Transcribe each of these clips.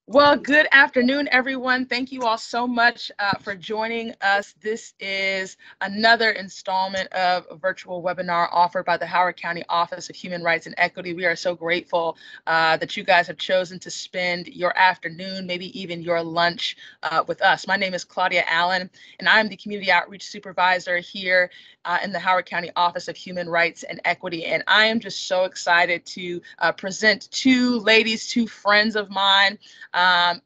Well, good afternoon, everyone. Thank you all so much for joining us. This is another installment of a virtual webinar offered by the Howard County Office of Human Rights and Equity. We are so grateful that you guys have chosen to spend your afternoon, maybe even your lunch with us. My name is Claudia Allen, and I'm the Community Outreach Supervisor here in the Howard County Office of Human Rights and Equity. And I am just so excited to present two ladies, two friends of mine,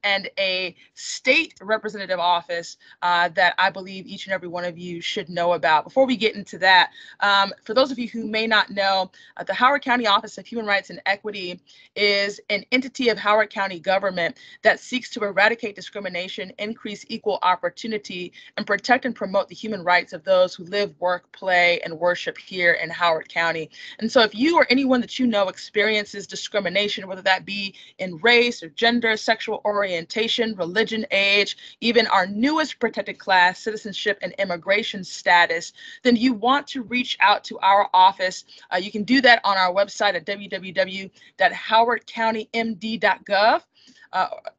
and a state representative office that I believe each and every one of you should know about. Before we get into that, for those of you who may not know, the Howard County Office of Human Rights and Equity is an entity of Howard County government that seeks to eradicate discrimination, increase equal opportunity, and protect and promote the human rights of those who live, work, play, and worship here in Howard County. And so if you or anyone that you know experiences discrimination, whether that be in race or gender, sexual orientation, religion, age, even our newest protected class, citizenship and immigration status, then you want to reach out to our office. You can do that on our website at www.howardcountymd.gov.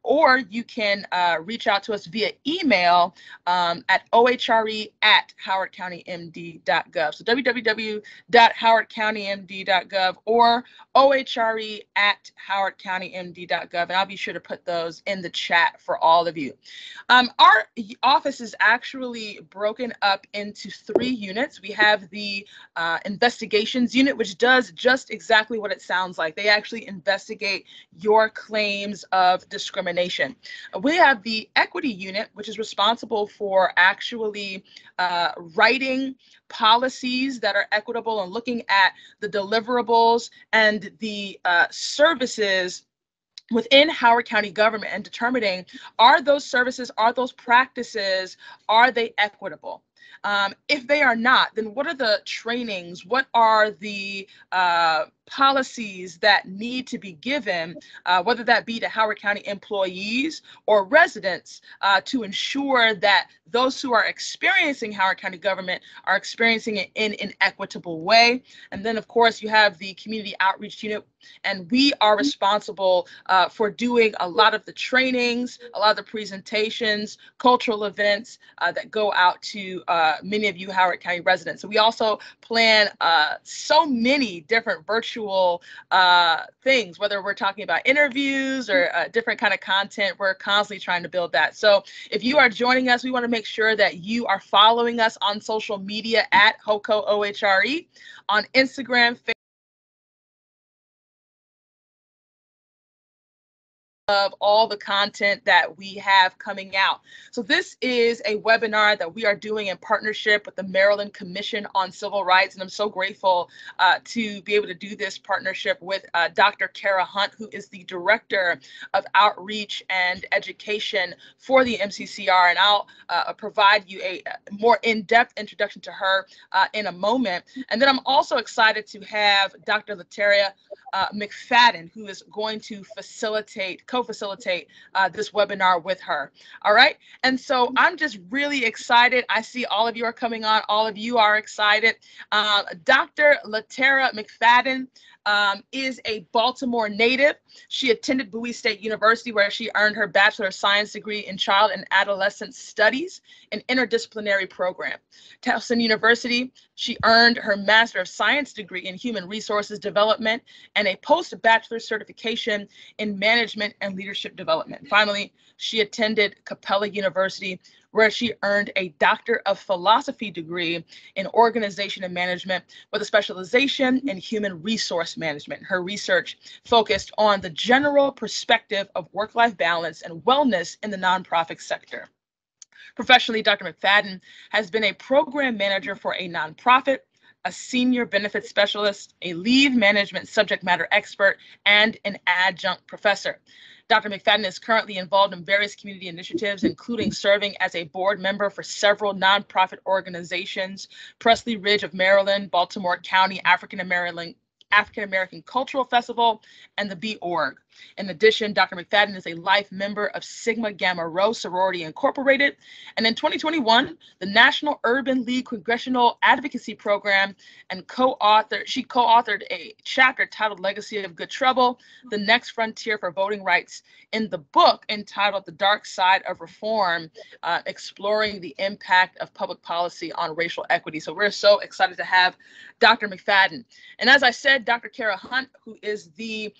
Or you can reach out to us via email at ohre@howardcountymd.gov. So www.howardcountymd.gov or ohre@howardcountymd.gov. And I'll be sure to put those in the chat for all of you. Our office is actually broken up into 3 units. We have the investigations unit, which does just exactly what it sounds like. They actually investigate your claims of discrimination. We have the equity unit, which is responsible for actually writing policies that are equitable and looking at the deliverables and the services within Howard County government and determining, are those services, are those practices, are they equitable? If they are not, then what are the trainings? What are the policies that need to be given, whether that be to Howard County employees or residents, to ensure that those who are experiencing Howard County government are experiencing it in an equitable way? And then, of course, you have the community outreach unit, and we are responsible for doing a lot of the trainings, a lot of the presentations, cultural events that go out to many of you Howard County residents. So we also plan so many different virtual things, whether we're talking about interviews or different kind of content. We're constantly trying to build that. So if you are joining us, we want to make sure that you are following us on social media at HOCO OHRE on Instagram, Facebook, of all the content that we have coming out. So this is a webinar that we are doing in partnership with the Maryland Commission on Civil Rights, and I'm so grateful to be able to do this partnership with Dr. Kara Hunt, who is the Director of Outreach and Education for the MCCR, and I'll provide you a more in-depth introduction to her in a moment. And then I'm also excited to have Dr. LeTeri McFadden, who is going to co-facilitate this webinar with her. All right. And so I'm just really excited. I see all of you are coming on. All of you are excited. Dr. LeTeri McFadden is a Baltimore native. She attended Bowie State University, where she earned her Bachelor of Science degree in Child and Adolescent Studies, an interdisciplinary program. Towson University, she earned her Master of Science degree in Human Resources Development and a post-bachelor certification in Management and Leadership Development. Finally, she attended Capella University, where she earned a Doctor of Philosophy degree in Organization and Management with a specialization in Human Resource Management. Her research focused on the general perspective of work-life balance and wellness in the nonprofit sector. Professionally, Dr. McFadden has been a program manager for a nonprofit, a senior benefits specialist, a leave management subject matter expert, and an adjunct professor. Dr. McFadden is currently involved in various community initiatives, including serving as a board member for several nonprofit organizations: Presley Ridge of Maryland, Baltimore County African American Cultural Festival, and the Be Org. In addition, Dr. McFadden is a life member of Sigma Gamma Rho Sorority Incorporated, and in 2021, the National Urban League Congressional Advocacy Program, and she co-authored a chapter titled Legacy of Good Trouble, The Next Frontier for Voting Rights, in the book entitled The Dark Side of Reform, exploring the impact of public policy on racial equity. So we're so excited to have Dr. McFadden. And as I said, Dr. Kara Hunt, who is the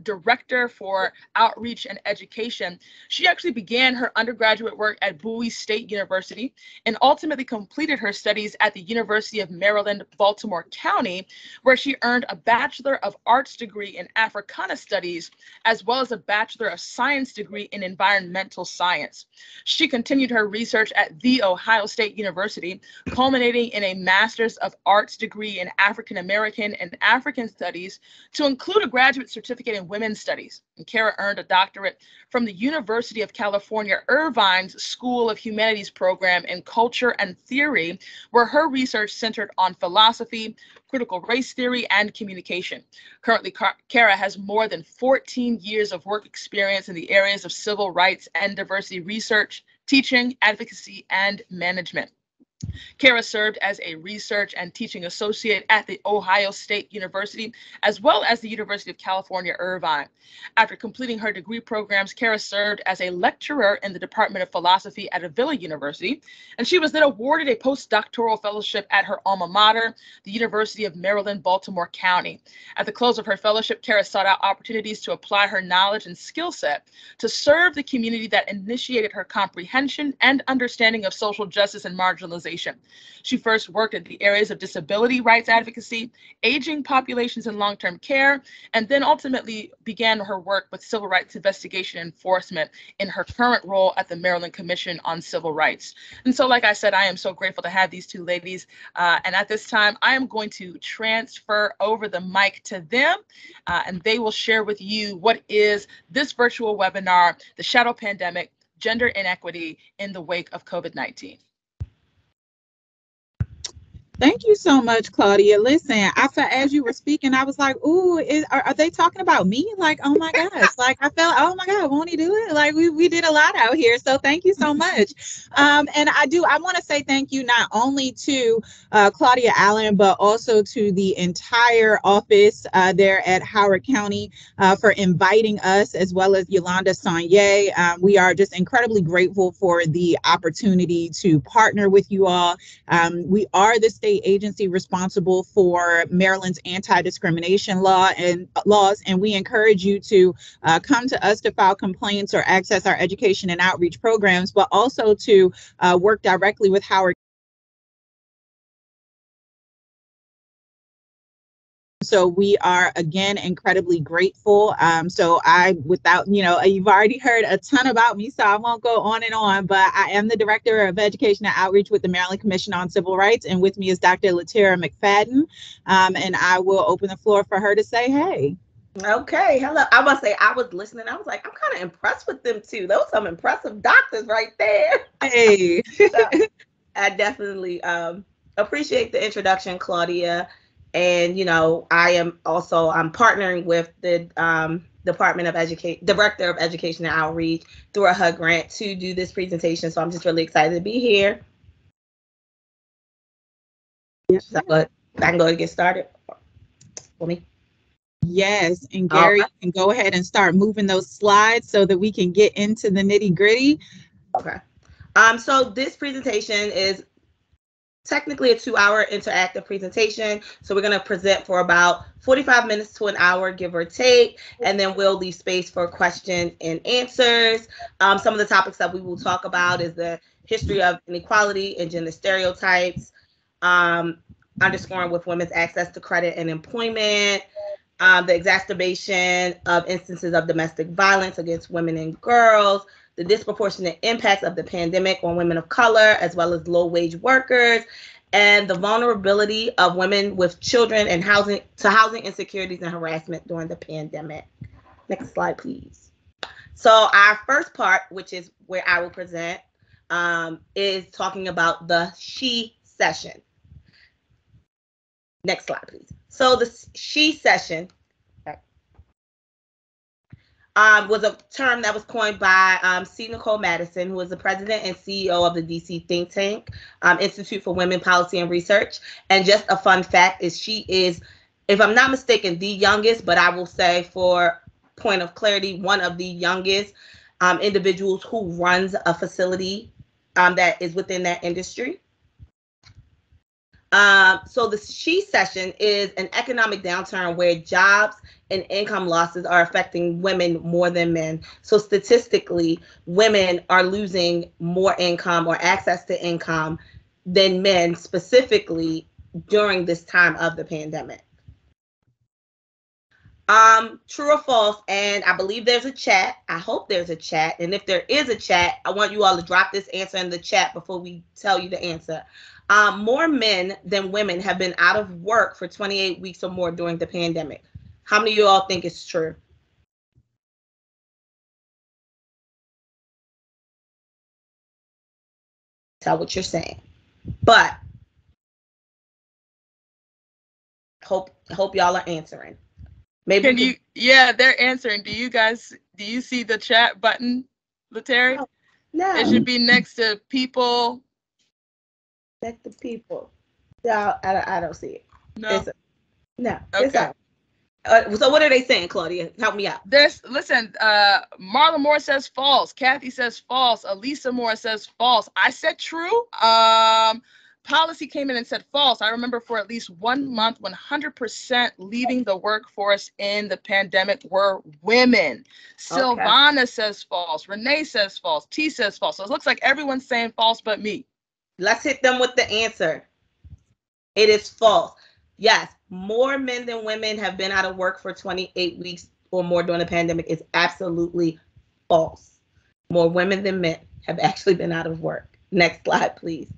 Director for Outreach and Education, she actually began her undergraduate work at Bowie State University and ultimately completed her studies at the University of Maryland, Baltimore County, where she earned a Bachelor of Arts degree in Africana Studies, as well as a Bachelor of Science degree in Environmental Science. She continued her research at The Ohio State University, culminating in a Master's of Arts degree in African American and African Studies, to include a graduate certificate in Women's Studies. And Kara earned a doctorate from the University of California, Irvine's School of Humanities program in Culture and Theory, where her research centered on philosophy, critical race theory, and communication. Currently, Kara has more than 14 years of work experience in the areas of civil rights and diversity research, teaching, advocacy, and management. Kara served as a research and teaching associate at the Ohio State University, as well as the University of California, Irvine. After completing her degree programs, Kara served as a lecturer in the Department of Philosophy at Avila University, and she was then awarded a postdoctoral fellowship at her alma mater, the University of Maryland, Baltimore County. At the close of her fellowship, Kara sought out opportunities to apply her knowledge and skill set to serve the community that initiated her comprehension and understanding of social justice and marginalization. She first worked in the areas of disability rights advocacy, aging populations in long-term care, and then ultimately began her work with civil rights investigation enforcement in her current role at the Maryland Commission on Civil Rights. And so, like I said, I am so grateful to have these two ladies. And at this time, I am going to transfer over the mic to them, and they will share with you what is this virtual webinar, The Shadow Pandemic, Gender Inequity in the Wake of COVID-19. Thank you so much, Claudia. Listen, I felt as you were speaking, I was like, ooh, are they talking about me? Like, oh my gosh, like I felt, oh my God, won't he do it? Like we did a lot out here. So thank you so much. And I want to say thank you not only to Claudia Allen, but also to the entire office there at Howard County for inviting us, as well as Yolanda Sanye. We are just incredibly grateful for the opportunity to partner with you all. We are the state agency responsible for Maryland's anti-discrimination laws, and we encourage you to come to us to file complaints or access our education and outreach programs, but also to work directly with Howard. So we are, again, incredibly grateful. So without, you've already heard a ton about me, so I won't go on and on, but I am the Director of Education and Outreach with the Maryland Commission on Civil Rights. And with me is Dr. LeTeri McFadden. And I will open the floor for her to say, hey. Okay, hello. I must say, I was listening. I was like, I'm kind of impressed with them too. Those some impressive doctors right there. Hey. So, I definitely appreciate the introduction, Claudia. And, I'm partnering with the Director of Education and Outreach through a HUD grant to do this presentation. So I'm just really excited to be here. Yes. So I can go and get started for me. Yes, and Gary, you can go ahead and start moving those slides so that we can get into the nitty gritty. Okay. So this presentation is technically a 2-hour interactive presentation. So we're going to present for about 45 minutes to an hour, give or take, and then we'll leave space for questions and answers. Some of the topics that we will talk about is the history of inequality and gender stereotypes, underscoring with women's access to credit and employment, the exacerbation of instances of domestic violence against women and girls, the disproportionate impacts of the pandemic on women of color, as well as low-wage workers, and the vulnerability of women with children and housing insecurities and harassment during the pandemic. Next slide, please. So our first part, which is where I will present, is talking about the SHE session. Next slide, please. So the SHE session was a term that was coined by C. Nicole Madison, who is the president and CEO of the DC think tank, Institute for Women Policy and Research. And just a fun fact is she is, if I'm not mistaken, the youngest, but I will say for point of clarity, one of the youngest individuals who runs a facility that is within that industry. So the She Session is an economic downturn where jobs and income losses are affecting women more than men. So statistically, women are losing more income or access to income than men, specifically during this time of the pandemic. True or false? And I believe there's a chat. I hope there's a chat. And if there is a chat, I want you all to drop this answer in the chat before we tell you the answer. More men than women have been out of work for 28 weeks or more during the pandemic. How many of you all think it's true? Tell what you're saying. But hope y'all are answering. Maybe Can you? Yeah, they're answering. Do you see the chat button, LeTeri? Oh, no. It should be next to people. Next to people. No, I don't see it. No. No. Okay. So what are they saying, Claudia? Help me out. Listen, Marla Moore says false. Kathy says false. Elisa Moore says false. I said true. Policy came in and said false. I remember for at least 1 month, 100% leaving the workforce in the pandemic were women. Okay. Silvana says false. Renee says false. T says false. So it looks like everyone's saying false but me. Let's hit them with the answer. It is false. Yes, more men than women have been out of work for 28 weeks or more during the pandemic is absolutely false. More women than men have actually been out of work. Next slide, please.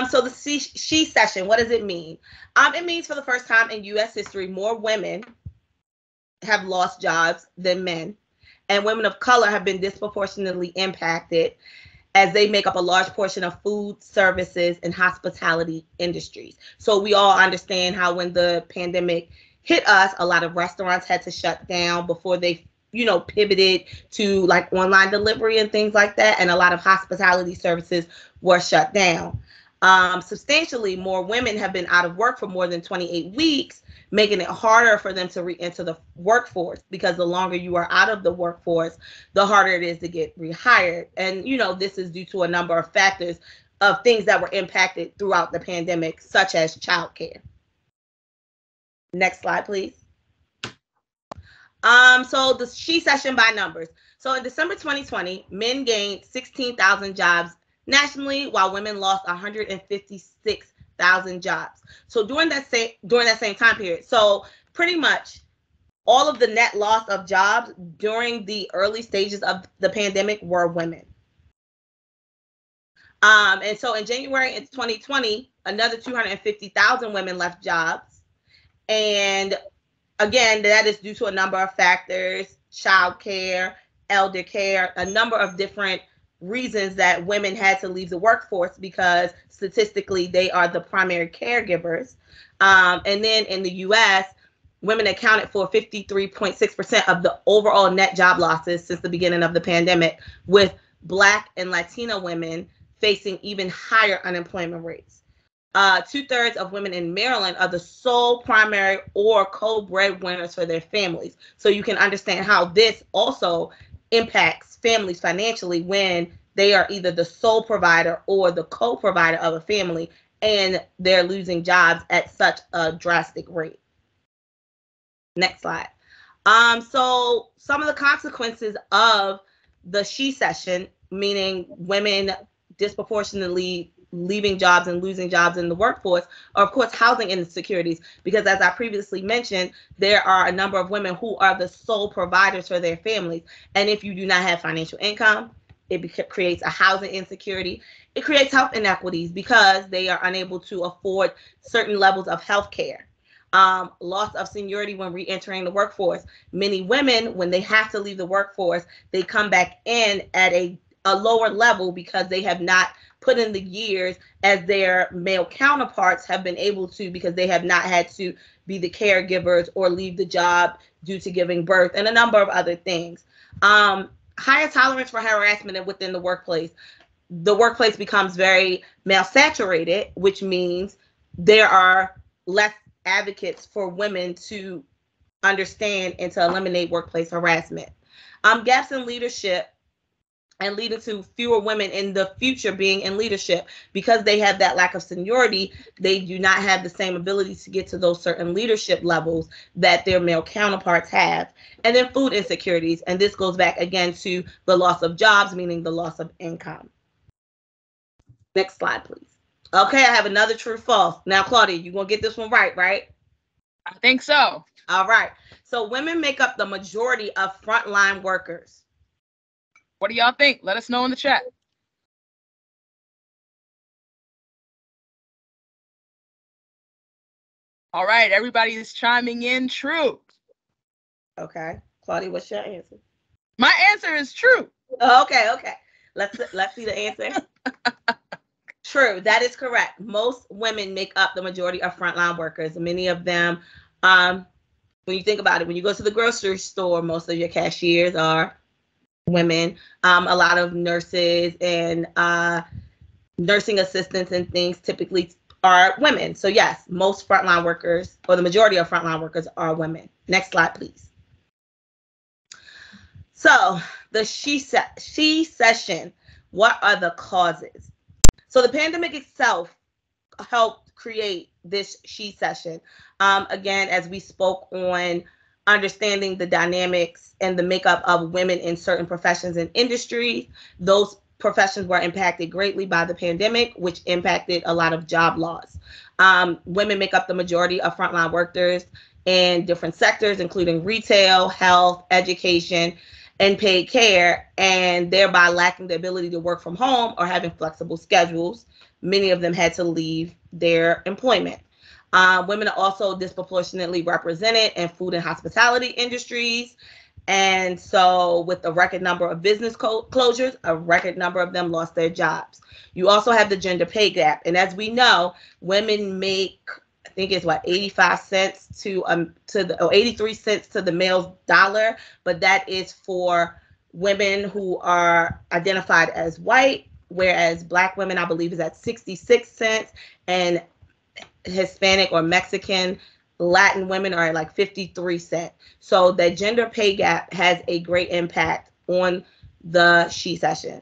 So the She Session, what does it mean? It means for the first time in U.S. history, more women have lost jobs than men, and women of color have been disproportionately impacted as they make up a large portion of food, services, and hospitality industries. So we all understand how when the pandemic hit us, a lot of restaurants had to shut down before they, pivoted to like online delivery and things like that. And a lot of hospitality services were shut down. Substantially more women have been out of work for more than 28 weeks, making it harder for them to re-enter the workforce, because the longer you are out of the workforce, the harder it is to get rehired. And, this is due to a number of factors of things that were impacted throughout the pandemic, such as childcare. Next slide, please. So the She Session by numbers. So in December 2020, men gained 16,000 jobs nationally, while women lost 156,000 jobs. So during that same time period, so pretty much all of the net loss of jobs during the early stages of the pandemic were women. And so in January in 2020, another 250,000 women left jobs. And again, that is due to a number of factors: childcare, elder care, a number of different reasons that women had to leave the workforce, because statistically they are the primary caregivers. And then in the US, women accounted for 53.6% of the overall net job losses since the beginning of the pandemic, with Black and Latina women facing even higher unemployment rates. 2/3 of women in Maryland are the sole primary or co-breadwinners for their families. So you can understand how this also impacts families financially when they are either the sole provider or the co-provider of a family, and they're losing jobs at such a drastic rate. Next slide. So some of the consequences of the She Session, meaning women disproportionately leaving jobs and losing jobs in the workforce, are of course housing insecurities, because as I previously mentioned, there are a number of women who are the sole providers for their families. And if you do not have financial income, it creates a housing insecurity. It creates health inequities because they are unable to afford certain levels of health care. Loss of seniority when re-entering the workforce. Many women, when they have to leave the workforce, they come back in at a lower level because they have not put in the years as their male counterparts have been able to, because they have not had to be the caregivers or leave the job due to giving birth, and a number of other things. Higher tolerance for harassment within the workplace. The workplace becomes very male saturated, which means there are less advocates for women to understand and to eliminate workplace harassment. Gaps in leadership and leading to fewer women in the future being in leadership because they have that lack of seniority. They do not have the same ability to get to those certain leadership levels that their male counterparts have. And then food insecurities. And this goes back again to the loss of jobs, meaning the loss of income. Next slide, please. Okay, I have another true false. Now, Claudia, you're going to get this one right? I think so. All right. So women make up the majority of frontline workers. What do y'all think? Let us know in the chat. All right, everybody is chiming in true. Okay. Claudia, what's your answer? My answer is true. Okay. Let's see the answer. True, that is correct. Most women make up the majority of frontline workers. Many of them, when you think about it, when you go to the grocery store, most of your cashiers are women. A lot of nurses and nursing assistants and things typically are women. So yes, most frontline workers, or the majority of frontline workers, are women. Next slide, please. So the she session, what are the causes? So the pandemic itself helped create this she session. Again, as we spoke on understanding the dynamics and the makeup of women in certain professions and industries, those professions were impacted greatly by the pandemic, which impacted a lot of job loss. Women make up the majority of frontline workers in different sectors, including retail, health, education, and paid care, and thereby lacking the ability to work from home or having flexible schedules. Many of them had to leave their employment. Women are also disproportionately represented in food and hospitality industries. And so with a record number of business closures, a record number of them lost their jobs. You also have the gender pay gap. And as we know, women make, I think it's 85 cents to the 83 cents to the male's dollar, but that is for women who are identified as white, whereas Black women, I believe, is at 66 cents, and Hispanic or Mexican Latin women are at like 53 cents. So the gender pay gap has a great impact on the she session.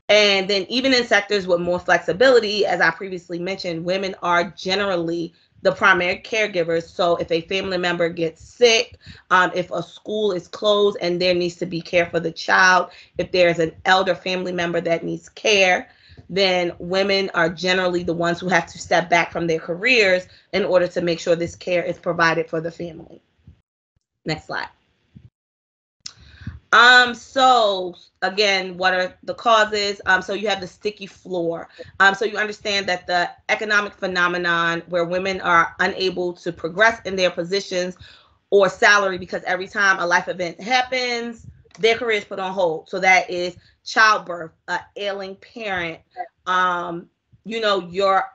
And then even in sectors with more flexibility, as I previously mentioned, women are generally the primary caregivers. So if a family member gets sick, if a school is closed and there needs to be care for the child, if there's an elder family member that needs care, then women are generally the ones who have to step back from their careers in order to make sure this care is provided for the family. Next slide. So again, what are the causes? So you have the sticky floor. So you understand that the economic phenomenon where women are unable to progress in their positions or salary because every time a life event happens, their career is put on hold. So that is childbirth, an ailing parent,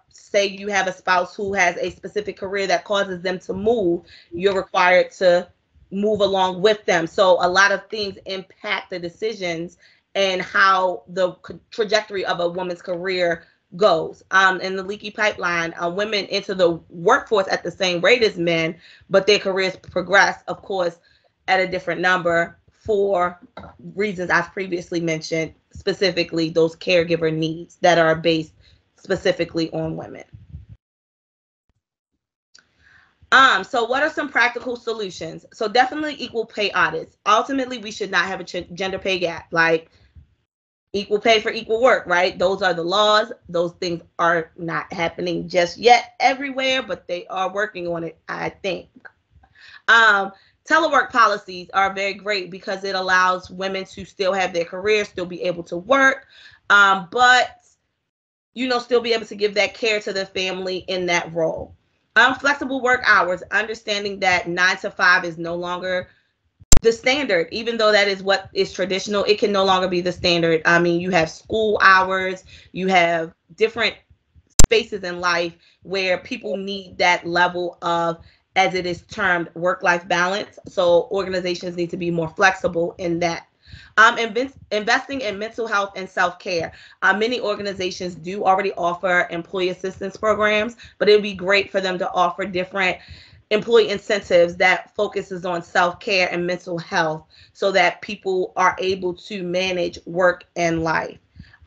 say you have a spouse who has a specific career that causes them to move, you're required to move along with them. So a lot of things impact the decisions and how the trajectory of a woman's career goes. In the leaky pipeline, women enter the workforce at the same rate as men, but their careers progress, of course, at a different number for reasons I've previously mentioned, specifically those caregiver needs that are based specifically on women. So what are some practical solutions? So definitely equal pay audits. Ultimately, we should not have a gender pay gap, like equal pay for equal work, right? Those are the laws. Those things are not happening just yet everywhere, but they are working on it, I think. Telework policies are very great because it allows women to still have their careers, still be able to work, but still be able to give that care to the family in that role. Flexible work hours, understanding that 9 to 5 is no longer the standard, even though that is what is traditional, it can no longer be the standard. I mean, you have school hours, you have different spaces in life where people need that level of as it is termed, work-life balance. So organizations need to be more flexible in that. Investing in mental health and self-care. Many organizations do already offer employee assistance programs, but it would be great for them to offer different employee incentives that focuses on self-care and mental health so that people are able to manage work and life.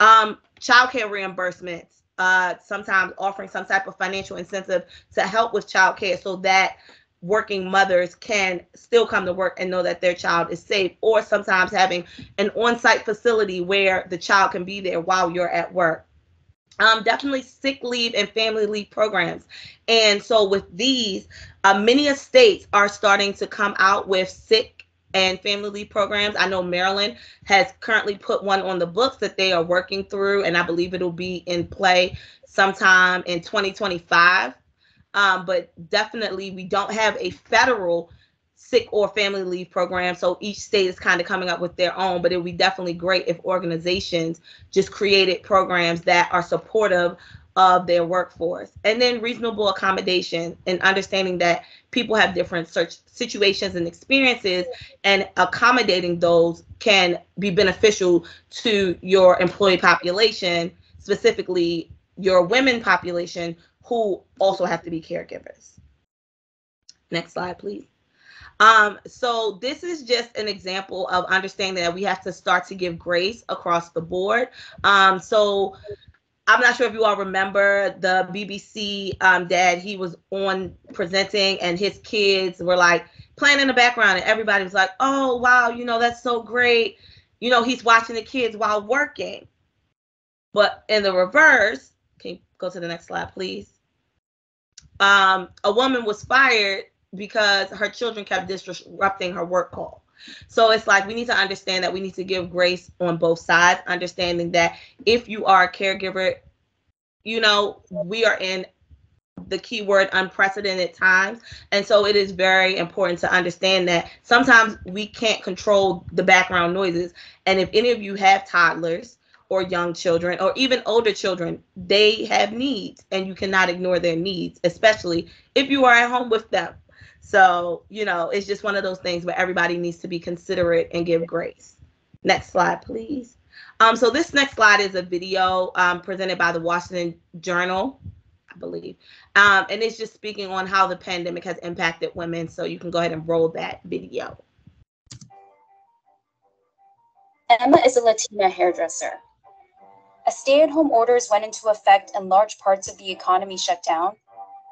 Childcare reimbursements, sometimes offering some type of financial incentive to help with childcare so that working mothers can still come to work and know that their child is safe, or sometimes having an on-site facility where the child can be there while you're at work. Definitely sick leave and family leave programs. And so with these, many states are starting to come out with sick and family leave programs. I know Maryland has currently put one on the books that they are working through, and I believe it'll be in play sometime in 2025. But definitely we don't have a federal sick or family leave program, so each state is kind of coming up with their own, but it would be definitely great if organizations just created programs that are supportive of their workforce. And then reasonable accommodation and understanding that people have different situations and experiences, and accommodating those can be beneficial to your employee population, specifically your women population, who also have to be caregivers. Next slide, please. So this is just an example of understanding that we have to start to give grace across the board. So I'm not sure if you all remember the BBC dad, he was on presenting and his kids were like playing in the background and everybody was like, oh, wow, you know, that's so great. You know, he's watching the kids while working. But in the reverse, can you go to the next slide, please? A woman was fired because her children kept disrupting her work call. So it's like we need to understand that we need to give grace on both sides, understanding that if you are a caregiver, you know, we are in the keyword unprecedented times. And so it is very important to understand that sometimes we can't control the background noises. And if any of you have toddlers or young children or even older children, they have needs and you cannot ignore their needs, especially if you are at home with them. So, you know, it's just one of those things where everybody needs to be considerate and give grace. Next slide, please. So this next slide is a video presented by the Washington Journal, I believe. And it's just speaking on how the pandemic has impacted women. So you can go ahead and roll that video. Emma is a Latina hairdresser. As stay-at-home orders went into effect and large parts of the economy shut down,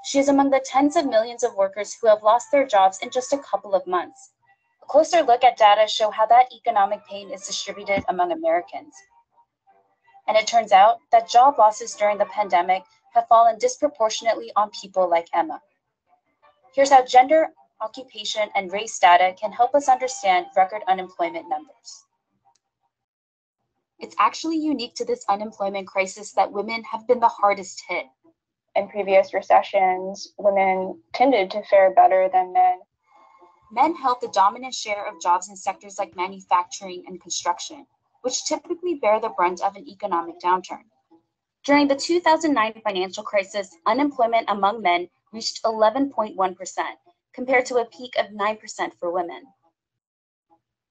she is among the tens of millions of workers who have lost their jobs in just a couple of months. A closer look at data show how that economic pain is distributed among Americans. And it turns out that job losses during the pandemic have fallen disproportionately on people like Emma. Here's how gender, occupation, and race data can help us understand record unemployment numbers. It's actually unique to this unemployment crisis that women have been the hardest hit. In previous recessions, women tended to fare better than men. Men held the dominant share of jobs in sectors like manufacturing and construction, which typically bear the brunt of an economic downturn. During the 2009 financial crisis, unemployment among men reached 11.1%, compared to a peak of 9% for women.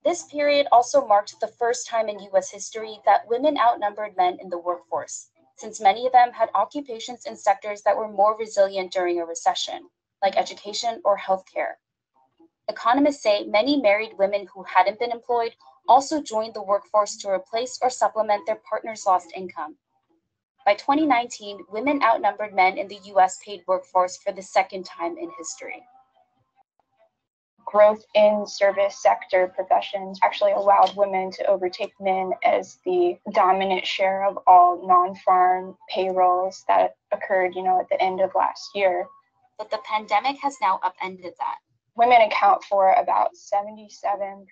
This period also marked the first time in U.S. history that women outnumbered men in the workforce, since many of them had occupations in sectors that were more resilient during a recession, like education or healthcare. Economists say many married women who hadn't been employed also joined the workforce to replace or supplement their partner's lost income. By 2019, women outnumbered men in the U.S. paid workforce for the second time in history. Growth in service sector professions actually allowed women to overtake men as the dominant share of all non-farm payrolls that occurred, at the end of last year. But the pandemic has now upended that. Women account for about 77%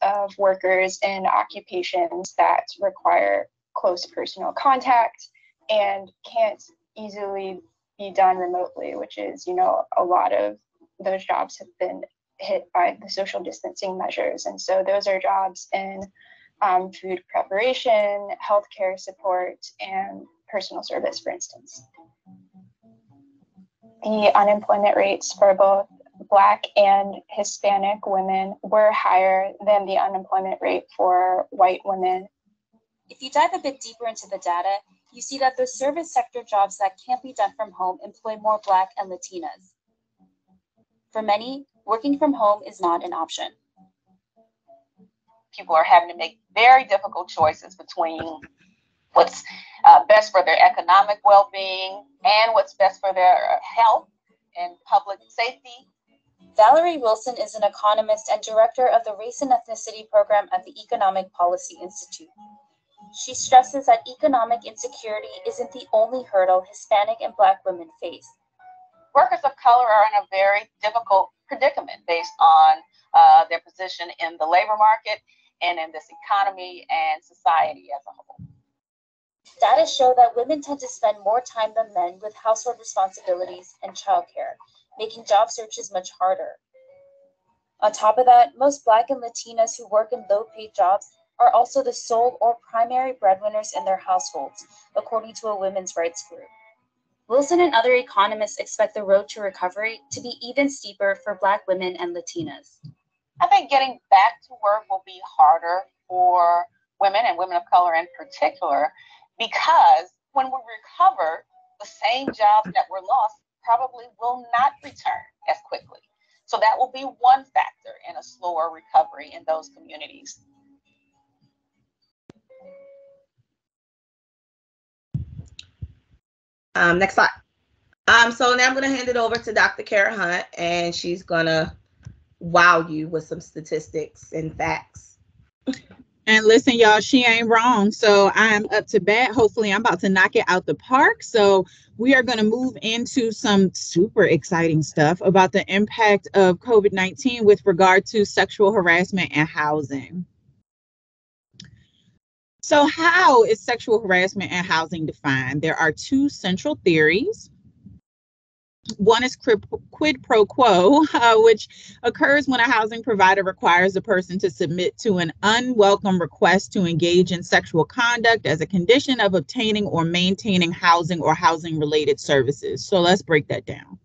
of workers in occupations that require close personal contact and can't easily be done remotely, which is, a lot of those jobs have been hit by the social distancing measures. And so those are jobs in food preparation, healthcare support, and personal service, for instance. The unemployment rates for both Black and Hispanic women were higher than the unemployment rate for white women. If you dive a bit deeper into the data, you see that those service sector jobs that can't be done from home employ more Black and Latinas. For many, working from home is not an option. People are having to make very difficult choices between what's best for their economic well-being and what's best for their health and public safety. Valerie Wilson is an economist and director of the Race and Ethnicity program at the Economic Policy Institute. She stresses that economic insecurity isn't the only hurdle Hispanic and Black women face. Workers of color are in a very difficult predicament based on their position in the labor market and in this economy and society as a whole. Data show that women tend to spend more time than men with household responsibilities and childcare, making job searches much harder. On top of that, most Black and Latinas who work in low-paid jobs are also the sole or primary breadwinners in their households, according to a women's rights group. Wilson and other economists expect the road to recovery to be even steeper for Black women and Latinas. I think getting back to work will be harder for women and women of color in particular, because when we recover, the same jobs that were lost probably will not return as quickly. So that will be one factor in a slower recovery in those communities. Next slide. So now I'm going to hand it over to Dr. Kara Hunt, and she's going to wow you with some statistics and facts. And listen, y'all, she ain't wrong. So I'm up to bat. Hopefully, I'm about to knock it out the park. So we are going to move into some super exciting stuff about the impact of COVID-19 with regard to sexual harassment and housing. So how is sexual harassment and housing defined? There are two central theories. One is quid pro quo, which occurs when a housing provider requires a person to submit to an unwelcome request to engage in sexual conduct as a condition of obtaining or maintaining housing or housing-related services. So let's break that down.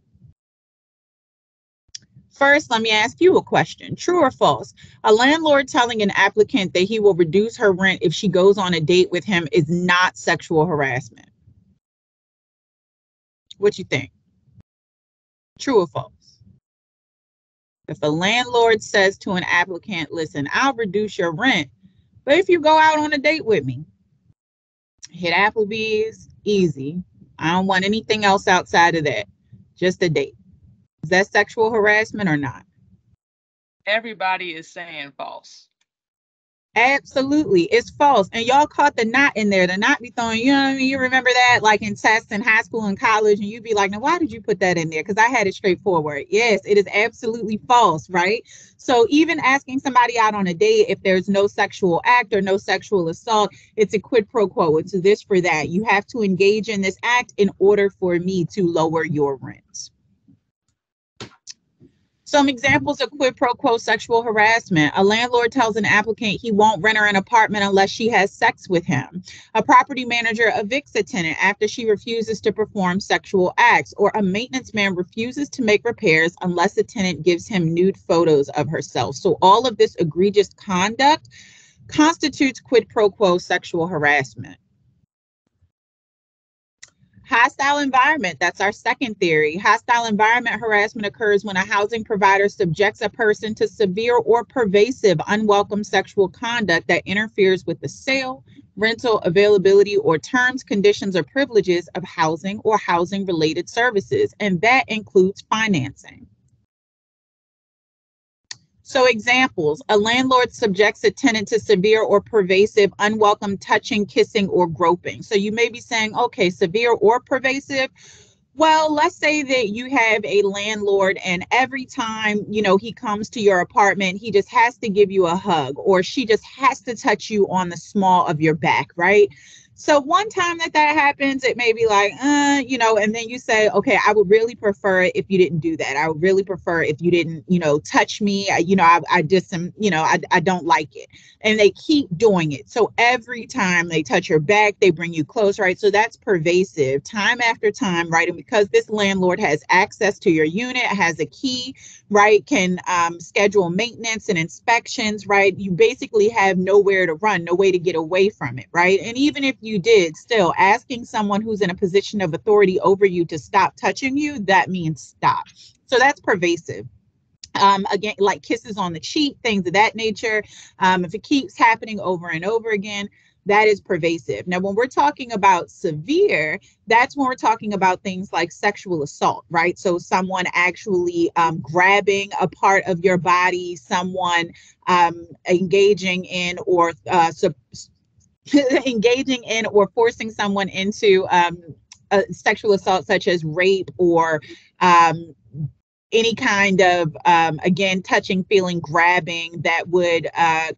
First, let me ask you a question. True or false? A landlord telling an applicant that he will reduce her rent if she goes on a date with him is not sexual harassment. What you think? True or false? If a landlord says to an applicant, listen, I'll reduce your rent, but if you go out on a date with me, hit Applebee's, easy. I don't want anything else outside of that, just a date. Is that sexual harassment or not? Everybody is saying false. Absolutely, it's false. And y'all caught the knot in there. The knot be throwing, you know what I mean? You remember that, like in tests in high school and college, and you'd be like, now why did you put that in there? Because I had it straightforward. Yes, it is absolutely false, right? So even asking somebody out on a date, if there's no sexual act or no sexual assault, it's a quid pro quo. It's this for that. You have to engage in this act in order for me to lower your rent. Some examples of quid pro quo sexual harassment. A landlord tells an applicant he won't rent her an apartment unless she has sex with him. A property manager evicts a tenant after she refuses to perform sexual acts, or a maintenance man refuses to make repairs unless the tenant gives him nude photos of herself. So all of this egregious conduct constitutes quid pro quo sexual harassment. Hostile environment, that's our second theory. Hostile environment harassment occurs when a housing provider subjects a person to severe or pervasive unwelcome sexual conduct that interferes with the sale, rental, availability, or terms, conditions, or privileges of housing or housing-related services, and that includes financing. So examples, a landlord subjects a tenant to severe or pervasive unwelcome touching, kissing, or groping. So you may be saying, okay, severe or pervasive. Well, let's say that you have a landlord and every time, he comes to your apartment, he just has to give you a hug, or she just has to touch you on the small of your back, right? So one time that happens, it may be like, you know, and then you say, okay, I would really prefer it if you didn't do that. I would really prefer if you didn't, you know, touch me. I just am, you know, I don't like it. And they keep doing it. So every time they touch your back, they bring you close, right? So that's pervasive time after time, right? And because this landlord has access to your unit, has a key, right, can schedule maintenance and inspections, right? You basically have nowhere to run, no way to get away from it, right? And even if you did, still asking someone who's in a position of authority over you to stop touching you, that means stop. So that's pervasive. Again, like kisses on the cheek, things of that nature. If it keeps happening over and over again, that is pervasive. Now, when we're talking about severe, that's when we're talking about things like sexual assault, right? So someone actually grabbing a part of your body, someone engaging in or engaging in or forcing someone into sexual assault, such as rape or any kind of, again, touching, feeling, grabbing that would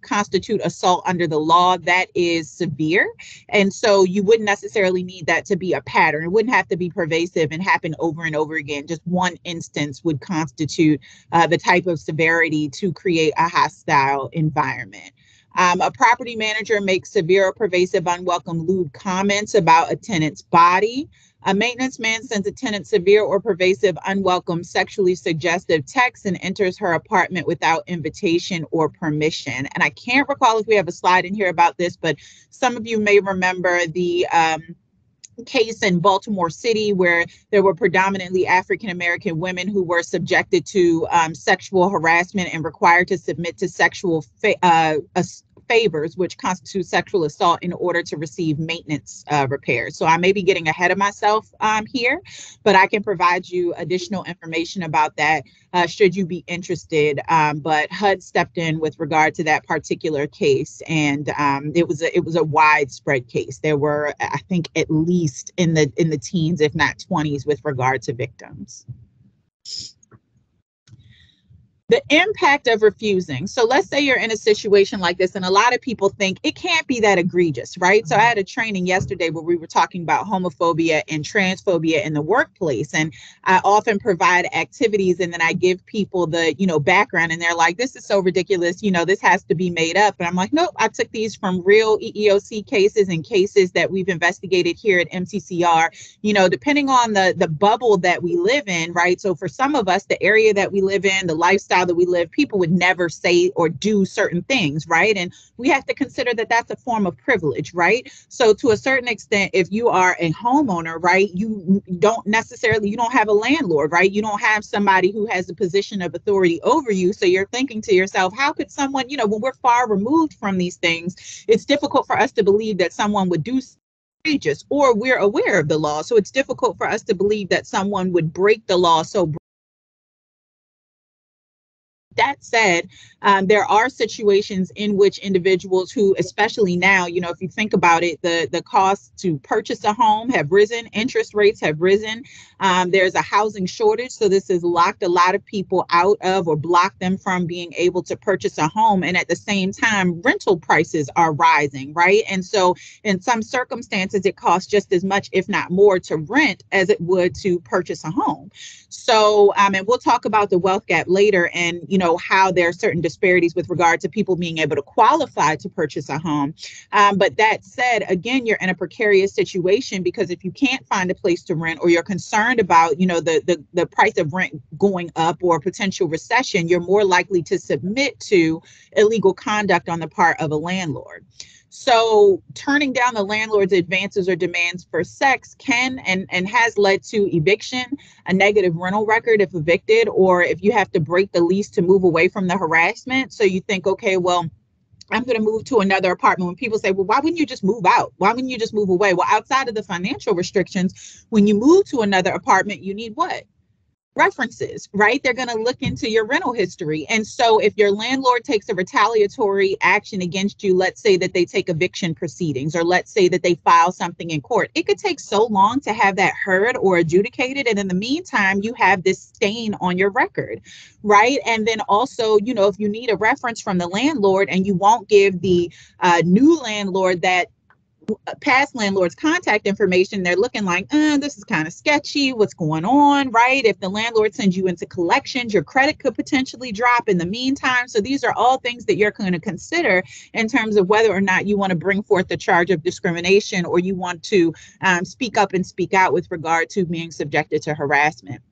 constitute assault under the law, that is severe. And so you wouldn't necessarily need that to be a pattern. It wouldn't have to be pervasive and happen over and over again. Just one instance would constitute the type of severity to create a hostile environment. A property manager makes severe or pervasive, unwelcome, lewd comments about a tenant's body. A maintenance man sends a tenant severe or pervasive, unwelcome, sexually suggestive text and enters her apartment without invitation or permission. And I can't recall if we have a slide in here about this, but some of you may remember the case in Baltimore City where there were predominantly African-American women who were subjected to sexual harassment and required to submit to sexual favors, which constitute sexual assault, in order to receive maintenance repairs. So I may be getting ahead of myself here, but I can provide you additional information about that should you be interested. But HUD stepped in with regard to that particular case, and it was a widespread case. There were, I think, at least in the teens, if not 20s, with regard to victims. The impact of refusing. So let's say you're in a situation like this, and a lot of people think it can't be that egregious, right? So I had a training yesterday where we were talking about homophobia and transphobia in the workplace. And I often provide activities, and then I give people the, background, and they're like, this is so ridiculous. This has to be made up. And I'm like, nope, I took these from real EEOC cases and cases that we've investigated here at MCCR, depending on the bubble that we live in, right? So for some of us, the area that we live in, the lifestyle that we live, people would never say or do certain things, right? And we have to consider that that's a form of privilege, right? So to a certain extent, if you are a homeowner, right, you don't have a landlord, right? You don't have somebody who has a position of authority over you. So you're thinking to yourself, how could someone, when we're far removed from these things, it's difficult for us to believe that someone would do egregious, or we're aware of the law. So it's difficult for us to believe that someone would break the law. So that said, there are situations in which individuals who, especially now, if you think about it, the costs to purchase a home have risen, interest rates have risen. There's a housing shortage. So this has locked a lot of people out of or blocked them from being able to purchase a home. And at the same time, rental prices are rising, right? And so in some circumstances, it costs just as much, if not more, to rent as it would to purchase a home. So, and we'll talk about the wealth gap later, and, how there are certain disparities with regard to people being able to qualify to purchase a home. But that said, again, you're in a precarious situation, because if you can't find a place to rent, or you're concerned about, the price of rent going up or potential recession, you're more likely to submit to illegal conduct on the part of a landlord. So turning down the landlord's advances or demands for sex can and has led to eviction, a negative rental record if evicted, or if you have to break the lease to move away from the harassment. So you think, okay, well, I'm going to move to another apartment. When people say, well, why wouldn't you just move out? Why wouldn't you just move away? Well, outside of the financial restrictions, when you move to another apartment, you need what? References, right? They're going to look into your rental history. And so if your landlord takes a retaliatory action against you, let's say that they take eviction proceedings, or let's say that they file something in court, it could take so long to have that heard or adjudicated. And in the meantime, you have this stain on your record, right? And then also, if you need a reference from the landlord and you won't give the new landlord that past landlord's contact information, they're looking like, this is kind of sketchy. What's going on, right? If the landlord sends you into collections, your credit could potentially drop in the meantime. So these are all things that you're going to consider in terms of whether or not you want to bring forth the charge of discrimination, or you want to speak up and speak out with regard to being subjected to harassment.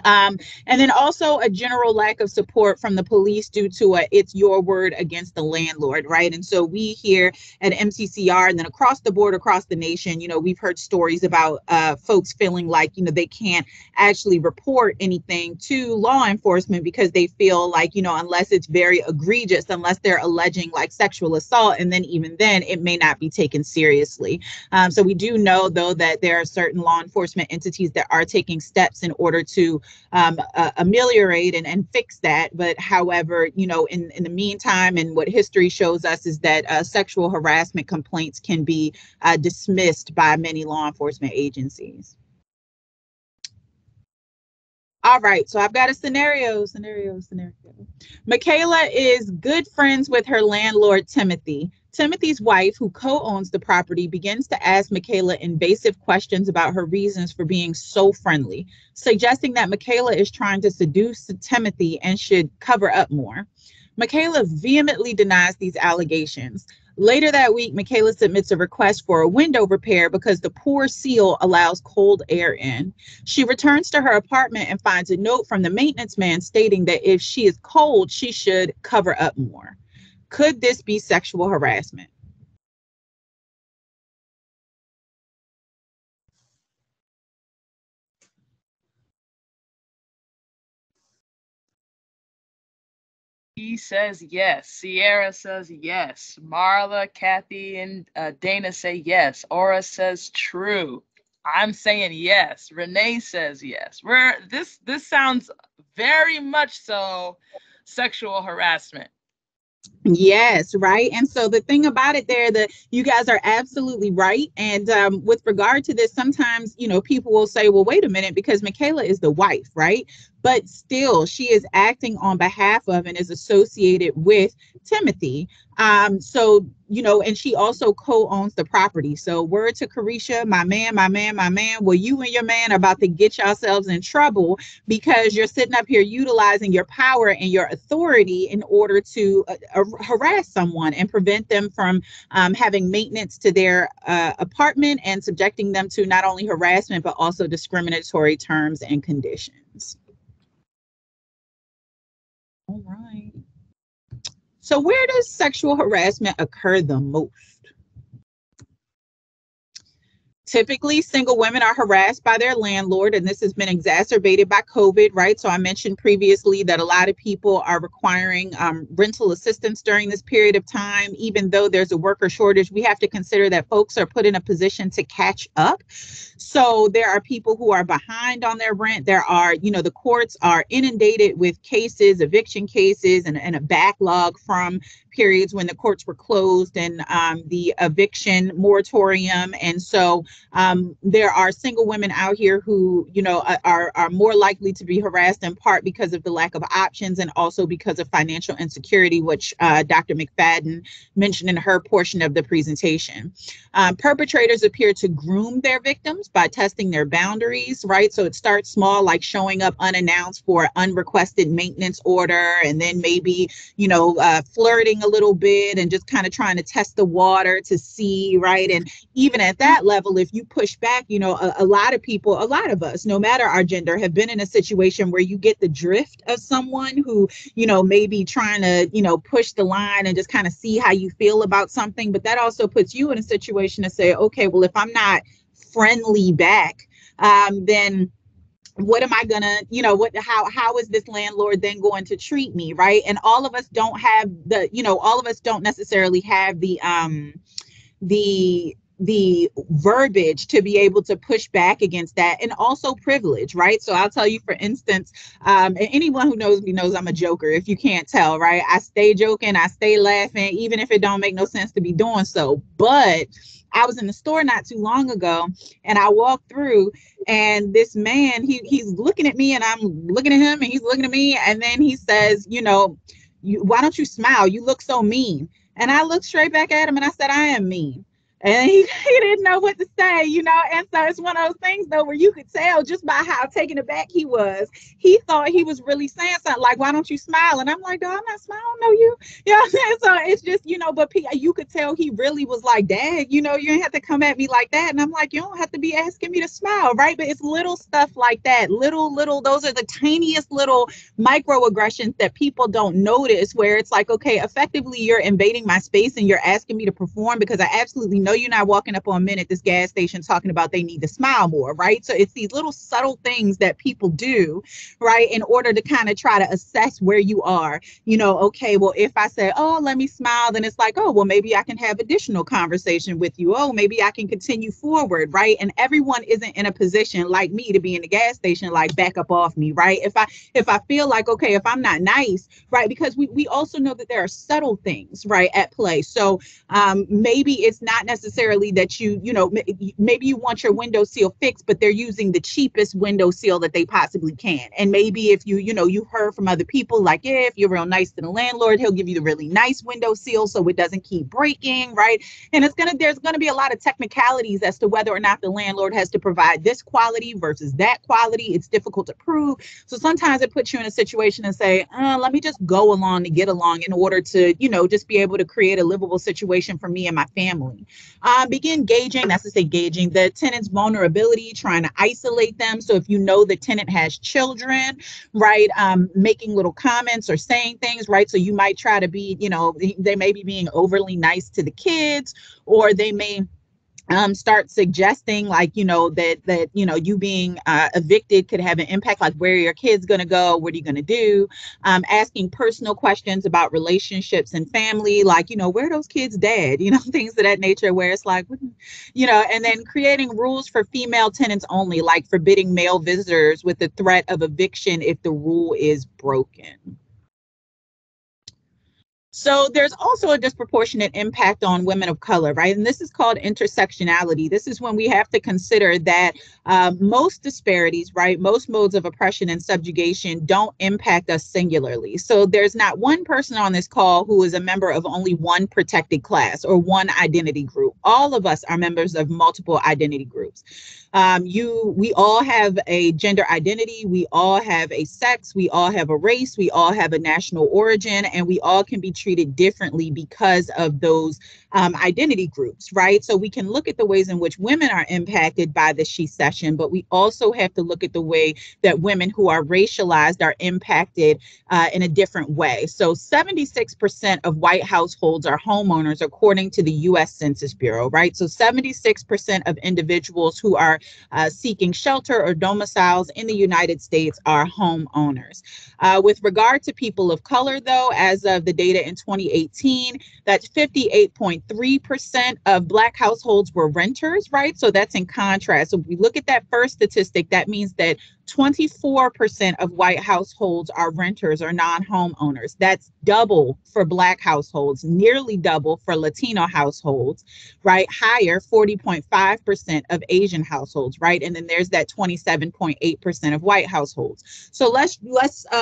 And then also a general lack of support from the police due to it's your word against the landlord, right? And so we here at MCCR and then across the board, across the nation, we've heard stories about folks feeling like, they can't actually report anything to law enforcement because they feel like, unless it's very egregious, unless they're alleging like sexual assault, and then even then it may not be taken seriously. So we do know, though, that there are certain law enforcement entities that are taking steps in order to ameliorate and fix that. But however, in the meantime, and what history shows us is that sexual harassment complaints can be dismissed by many law enforcement agencies. All right, so I've got a scenario. Michaela is good friends with her landlord, Timothy. Timothy's wife, who co-owns the property, begins to ask Michaela invasive questions about her reasons for being so friendly, suggesting that Michaela is trying to seduce Timothy and should cover up more. Michaela vehemently denies these allegations. Later that week, Michaela submits a request for a window repair because the poor seal allows cold air in. She returns to her apartment and finds a note from the maintenance man stating that if she is cold, she should cover up more. Could this be sexual harassment? He says yes. Sierra says yes. Marla, Kathy, and Dana say yes. Aura says true. I'm saying yes. Renee says yes. This sounds very much so sexual harassment. Yes, right. And so the thing about it there, that you guys are absolutely right. And with regard to this, sometimes, people will say, well, wait a minute, because Michaela is the wife, right? But still, she is acting on behalf of and is associated with Timothy. So, and she also co-owns the property. So word to Carisha, my man, well, you and your man are about to get yourselves in trouble because you're sitting up here utilizing your power and your authority in order to harass someone and prevent them from having maintenance to their apartment and subjecting them to not only harassment, but also discriminatory terms and conditions. All right. So where does sexual harassment occur the most? Typically, single women are harassed by their landlord, and this has been exacerbated by COVID, right? So I mentioned previously that a lot of people are requiring rental assistance during this period of time. Even though there's a worker shortage, we have to consider that folks are put in a position to catch up. So there are people who are behind on their rent. There are, the courts are inundated with cases, eviction cases, and a backlog from periods when the courts were closed and the eviction moratorium. And so there are single women out here who, are more likely to be harassed in part because of the lack of options and also because of financial insecurity, which Dr. McFadden mentioned in her portion of the presentation. Perpetrators appear to groom their victims by testing their boundaries, right? So it starts small, like showing up unannounced for unrequested maintenance order, and then maybe, flirting a little bit and just kind of trying to test the water to see, right? And even at that level, if you push back, a lot of us, no matter our gender, have been in a situation where you get the drift of someone who, may be trying to, push the line and just kind of see how you feel about something. But that also puts you in a situation to say, okay, well, if I'm not friendly back, then what am I gonna, how is this landlord then going to treat me, right? And all of us don't have all of us don't necessarily have the verbiage to be able to push back against that, and also privilege, right? So I'll tell you, for instance, and anyone who knows me knows I'm a joker, if you can't tell, right? I stay joking, I stay laughing, even if it don't make no sense to be doing so. But I was in the store not too long ago, and I walked through, and this man, he's looking at me, and I'm looking at him, and he's looking at me, and then he says, why don't you smile? You look so mean. And I looked straight back at him, and I said, I am mean. And he didn't know what to say, you know. And so it's one of those things, though, where you could tell just by how taken aback he was. He thought he was really saying something like, why don't you smile? And I'm like, no, I'm not smiling. I don't know you. You know what I'm saying? So it's just, you know, but you could tell he really was like, Dad, you know, you ain't have to come at me like that. And I'm like, you don't have to be asking me to smile, right? But it's little stuff like that. Little, those are the tiniest little microaggressions that people don't notice, where it's like, okay, effectively, you're invading my space and you're asking me to perform because I absolutely know you're not walking up on men at this gas station talking about they need to smile more, right? So it's these little subtle things that people do, right, in order to kind of try to assess where you are. You know, okay, well, if I say, oh, let me smile, then it's like, oh, well, maybe I can have additional conversation with you. Oh, maybe I can continue forward, right? And everyone isn't in a position like me to be in the gas station, like, back up off me, right? If I feel like, okay, if I'm not nice, right, because we also know that there are subtle things, right, at play. So maybe it's not necessarily that you know, maybe you want your window seal fixed, but they're using the cheapest window seal that they possibly can. And maybe if you know, you heard from other people, like, yeah, if you're real nice to the landlord, he'll give you the really nice window seal so it doesn't keep breaking, right? And there's gonna be a lot of technicalities as to whether or not the landlord has to provide this quality versus that quality. It's difficult to prove. So sometimes it puts you in a situation and say, let me just go along to get along in order to, you know, just be able to create a livable situation for me and my family. Begin gauging, that's to say gauging the tenant's vulnerability, trying to isolate them. So if you know the tenant has children, right, making little comments or saying things, right? So you might try to be, you know, they may be being overly nice to the kids, or they may start suggesting, like, you know, that you know, you being evicted could have an impact, like, where are your kids going to go, what are you going to do, asking personal questions about relationships and family, like, you know, where are those kids' dad, you know, things of that nature, where it's like, you know. And then creating rules for female tenants only, like forbidding male visitors with the threat of eviction if the rule is broken. So there's also a disproportionate impact on women of color, right? And this is called intersectionality. This is when we have to consider that most disparities, right, most modes of oppression and subjugation don't impact us singularly. So there's not one person on this call who is a member of only one protected class or one identity group. All of us are members of multiple identity groups. We all have a gender identity, we all have a sex, we all have a race, we all have a national origin, and we all can be treated differently because of those identity groups, right? So we can look at the ways in which women are impacted by the she session, but we also have to look at the way that women who are racialized are impacted in a different way. So 76% of white households are homeowners, according to the U.S. Census Bureau, right? So 76% of individuals who are seeking shelter or domiciles in the United States are homeowners. With regard to people of color, though, as of the data in 2018, that's 58.3% of Black households were renters, right? So that's in contrast. So if we look at that first statistic, that means that 24% of white households are renters or non-homeowners. That's double for Black households, nearly double for Latino households, right? Higher, 40.5% of Asian households, right? And then there's that 27.8% of white households. So let's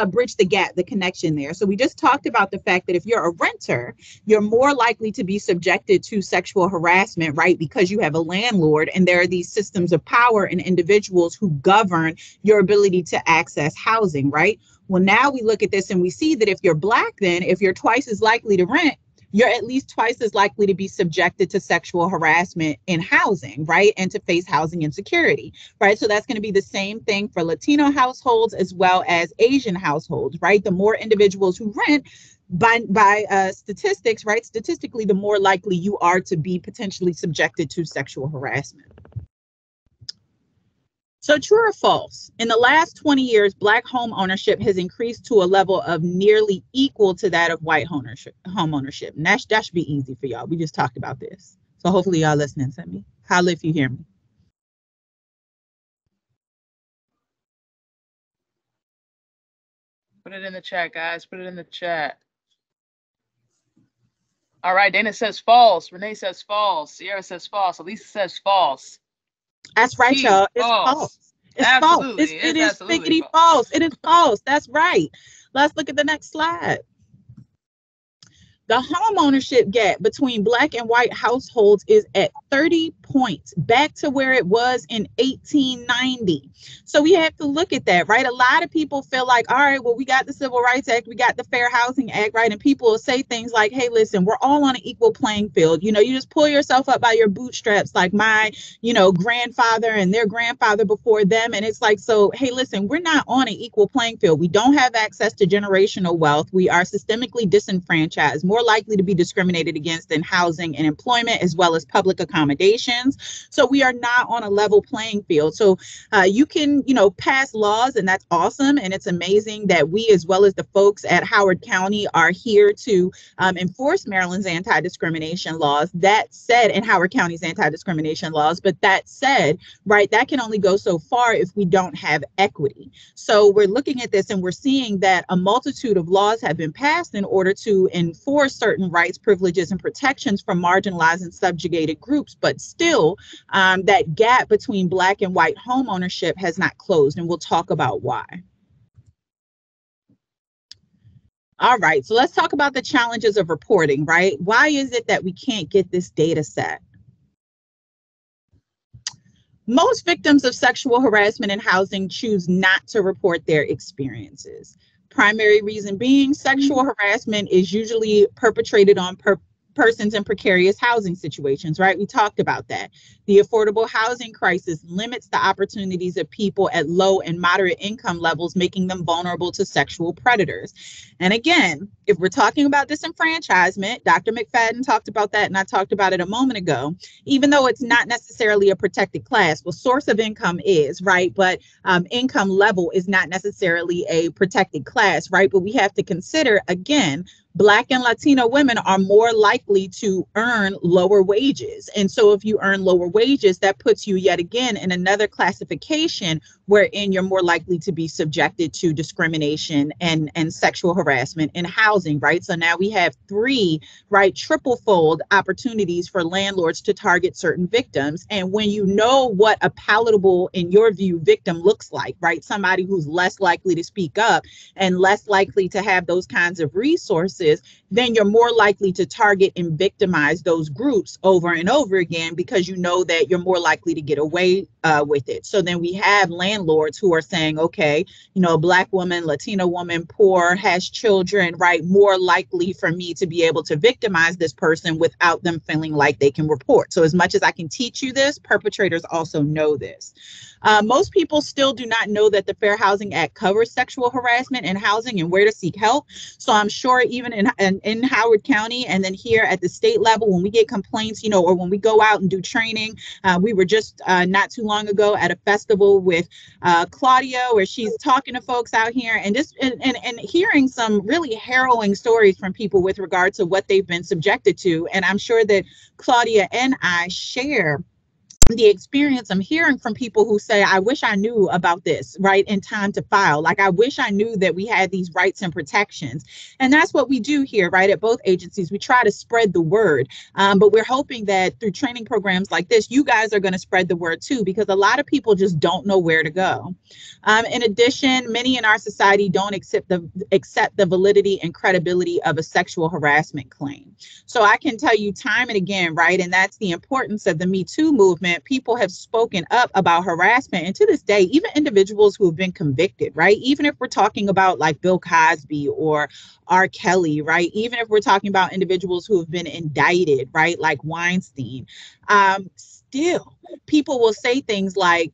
bridge the gap, the connection there. So we just talked about the fact that if you're a renter, you're more likely to be subjected to sexual harassment, right? Because you have a landlord, and there are these systems of power and individuals who govern your ability to access housing, right? Well, now we look at this and we see that if you're Black, then if you're twice as likely to rent, you're at least twice as likely to be subjected to sexual harassment in housing, right? And to face housing insecurity, right? So that's going to be the same thing for Latino households as well as Asian households, right? The more individuals who rent, by statistics, right? Statistically, the more likely you are to be potentially subjected to sexual harassment. So true or false? In the last 20 years, Black home ownership has increased to a level of nearly equal to that of white home ownership. And that should be easy for y'all. We just talked about this. So hopefully y'all listening to me. Holla if you hear me. Put it in the chat, guys. Put it in the chat. All right, Dana says false. Renee says false. Sierra says false. Elisa says false. That's right, y'all. It's false. It's absolutely. false. It is figgity false. It is false. That's right. Let's look at the next slide. The home ownership gap between Black and white households is at 30 points, back to where it was in 1890. So we have to look at that, right? A lot of people feel like, all right, well, we got the Civil Rights Act, we got the Fair Housing Act, right? And people will say things like, hey, listen, we're all on an equal playing field. You know, you just pull yourself up by your bootstraps like my, grandfather and their grandfather before them. And it's like, so, hey, listen, we're not on an equal playing field. We don't have access to generational wealth. We are systemically disenfranchised, more likely to be discriminated against in housing and employment, as well as public accommodations. So we are not on a level playing field. So you can, pass laws, and that's awesome. And it's amazing that we, as well as the folks at Howard County, are here to enforce Maryland's anti-discrimination laws. That said, and Howard County's anti-discrimination laws, but that said, right, that can only go so far if we don't have equity. So we're looking at this and we're seeing that a multitude of laws have been passed in order to enforce certain rights, privileges, and protections from marginalized and subjugated groups, but still that gap between Black and white home ownership has not closed, and we'll talk about why. All right, so let's talk about the challenges of reporting, right? Why is it that we can't get this data set? Most victims of sexual harassment in housing choose not to report their experiences. Primary reason being, sexual harassment is usually perpetrated on persons in precarious housing situations, right? We talked about that. The affordable housing crisis limits the opportunities of people at low and moderate income levels, making them vulnerable to sexual predators. And again, if we're talking about disenfranchisement, Dr. McFadden talked about that, and I talked about it a moment ago, even though it's not necessarily a protected class, well, source of income is, right? But income level is not necessarily a protected class, right? But we have to consider, again, Black and Latino women are more likely to earn lower wages. And so if you earn lower wages, that puts you yet again in another classification wherein you're more likely to be subjected to discrimination and sexual harassment in housing, right? So now we have three, right, triple-fold opportunities for landlords to target certain victims. And when you know what a palatable, in your view, victim looks like, right? Somebody who's less likely to speak up and less likely to have those kinds of resources, then you're more likely to target and victimize those groups over and over again, because you know that you're more likely to get away with it. So then we have landlords who are saying, okay, a Black woman, Latino woman, poor, has children, right? More likely for me to be able to victimize this person without them feeling like they can report. So as much as I can teach you this, perpetrators also know this. Most people still do not know that the Fair Housing Act covers sexual harassment in housing and where to seek help. So I'm sure even in Howard County and then here at the state level, when we get complaints, or when we go out and do training, we were just not too long ago at a festival with Claudia, where she's talking to folks out here and just and hearing some really harrowing stories from people with regard to what they've been subjected to. And I'm sure that Claudia and I share the experience. I'm hearing from people who say, I wish I knew about this, right, in time to file. Like, I wish I knew that we had these rights and protections. And that's what we do here, right, at both agencies. We try to spread the word, but we're hoping that through training programs like this, you guys are going to spread the word too, because a lot of people just don't know where to go. In addition, many in our society don't accept the validity and credibility of a sexual harassment claim. So I can tell you time and again, right, and that's the importance of the Me Too movement. People have spoken up about harassment, and to this day, even individuals who have been convicted, right? Even if we're talking about like Bill Cosby or R. Kelly, right? Even if we're talking about individuals who have been indicted, right? Like Weinstein, still people will say things like,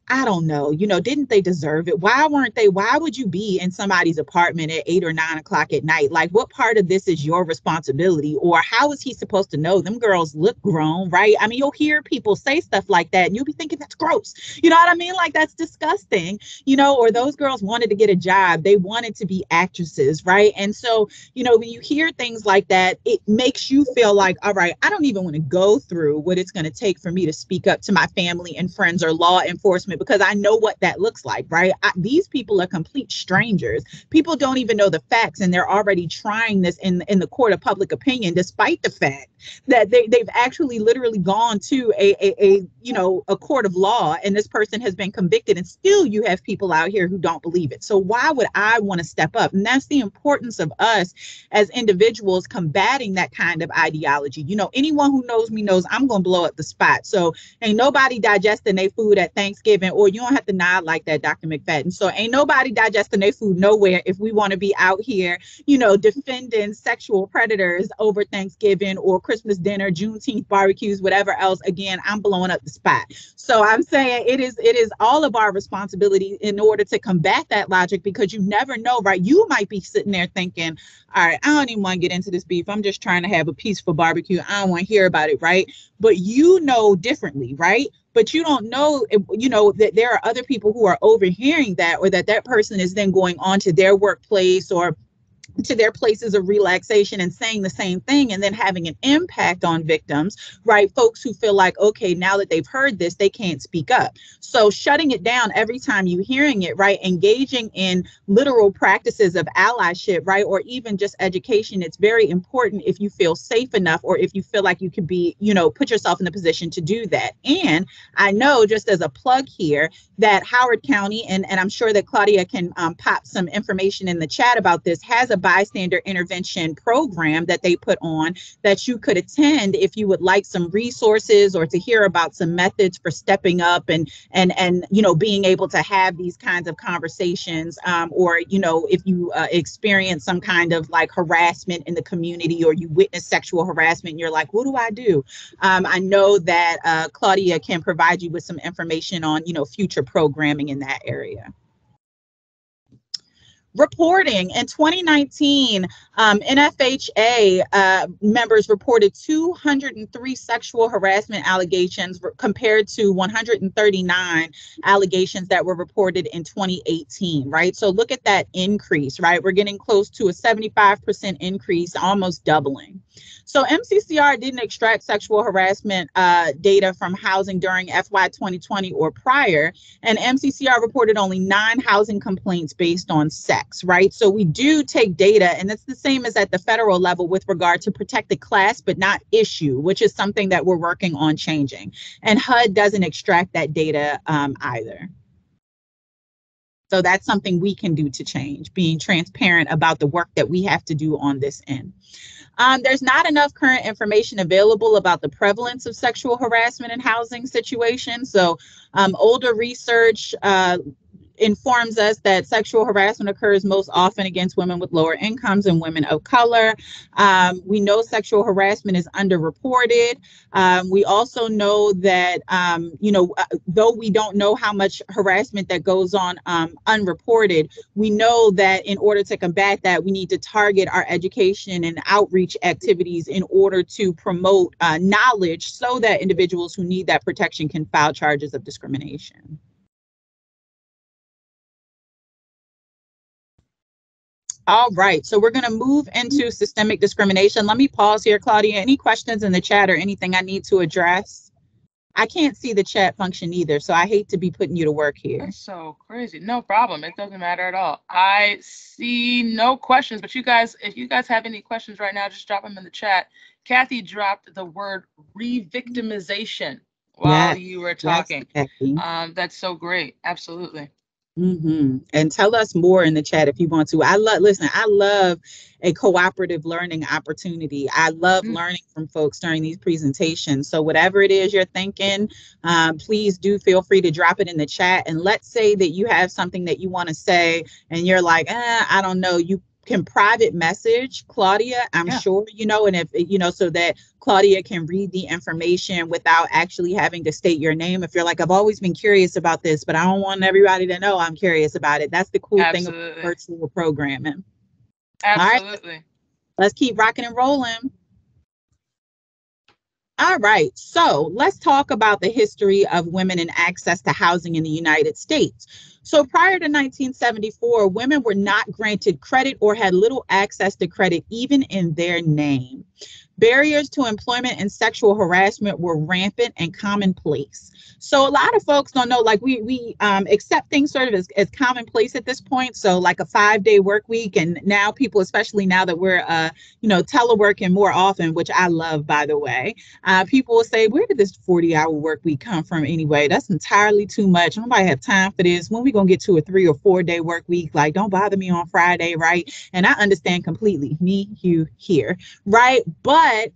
I don't know, didn't they deserve it? Why would you be in somebody's apartment at 8 or 9 o'clock at night? Like, what part of this is your responsibility? Or how is he supposed to know? Them girls look grown, right? I mean, you'll hear people say stuff like that and you'll be thinking that's gross. You know what I mean? Like, that's disgusting, or those girls wanted to get a job. They wanted to be actresses, right? And so, when you hear things like that, it makes you feel like, all right, I don't even want to go through what it's going to take for me to speak up to my family and friends or law enforcement harassment because I know what that looks like, right? These people are complete strangers. People don't even know the facts, and they're already trying this in the court of public opinion, despite the fact that they've actually literally gone to a court of law, and this person has been convicted, and still you have people out here who don't believe it. So why would I want to step up? And that's the importance of us as individuals combating that kind of ideology. You know, anyone who knows me knows I'm going to blow up the spot. So ain't nobody digesting their food at Thanksgiving, or you don't have to nod like that, Dr. McFadden. So ain't nobody digesting their food nowhere if we want to be out here, you know, defending sexual predators over Thanksgiving or Christmas dinner, Juneteenth barbecues, whatever else. Again, I'm blowing up the spot. So I'm saying it is all of our responsibility in order to combat that logic, because you never know, right? You might be sitting there thinking, all right, I don't even want to get into this beef. I'm just trying to have a peaceful barbecue. I don't want to hear about it, right? But you know differently, right? But you don't know, you know, that there are other people who are overhearing that, or that person is then going on to their workplace or to their places of relaxation and saying the same thing, and then having an impact on victims, right? Folks who feel like, okay, now that they've heard this, they can't speak up. So shutting it down every time you're hearing it, right? Engaging in literal practices of allyship, right? Or even just education. It's very important if you feel safe enough, or if you feel like you could be, you know, put yourself in a position to do that. And I know, just as a plug here, that Howard County, and I'm sure that Claudia can pop some information in the chat about this, has a bystander intervention program that they put on that you could attend if you would like some resources, or to hear about some methods for stepping up and you know, being able to have these kinds of conversations, or, you know, if you experience some kind of like harassment in the community, or you witness sexual harassment and you're like, what do I do? I know that Claudia can provide you with some information on, you know, future programming in that area. Reporting in 2019, NFHA members reported 203 sexual harassment allegations compared to 139 allegations that were reported in 2018, right? So look at that increase, right? We're getting close to a 75% increase, almost doubling. So MCCR didn't extract sexual harassment data from housing during FY 2020 or prior, and MCCR reported only 9 housing complaints based on sex, right? So we do take data, and it's the same as at the federal level with regard to protected class, but not issue, which is something that we're working on changing. And HUD doesn't extract that data either. So that's something we can do to change, being transparent about the work that we have to do on this end. There's not enough current information available about the prevalence of sexual harassment in housing situations. So older research informs us that sexual harassment occurs most often against women with lower incomes and women of color. We know sexual harassment is underreported. We also know that, you know, though we don't know how much harassment that goes on unreported, we know that in order to combat that, we need to target our education and outreach activities in order to promote knowledge so that individuals who need that protection can file charges of discrimination. All right, so we're going to move into systemic discrimination. Let me pause here, Claudia. Any questions in the chat or anything I need to address? I can't see the chat function either, so I hate to be putting you to work here. That's so crazy. No problem. It doesn't matter at all. I see no questions, but you guys, if you guys have any questions right now, just drop them in the chat. Kathy dropped the word re-victimization while you were talking. Yes, that's so great. Absolutely. And tell us more in the chat if you want to. I love a cooperative learning opportunity. I love learning from folks during these presentations. So whatever it is you're thinking, please do feel free to drop it in the chat. And let's say that you have something that you want to say and you're like, I don't know, you can private message Claudia, I'm sure, you know, and if, you know, so that Claudia can read the information without actually having to state your name. If you're like, I've always been curious about this, but I don't want everybody to know I'm curious about it. That's the cool thing about virtual programming. Absolutely. All right, let's keep rocking and rolling. All right, so let's talk about the history of women and access to housing in the United States. So prior to 1974, women were not granted credit or had little access to credit even in their name. Barriers to employment and sexual harassment were rampant and commonplace. So a lot of folks don't know, like we accept things sort of as commonplace at this point. So like a 5-day work week, and now people, especially now that we're teleworking more often, which I love, by the way, people will say, where did this 40-hour work week come from anyway? That's entirely too much. Nobody have time for this. When we gonna get to a 3 or 4 day work week? Like, don't bother me on Friday, right? And I understand completely, me, you, here, right? But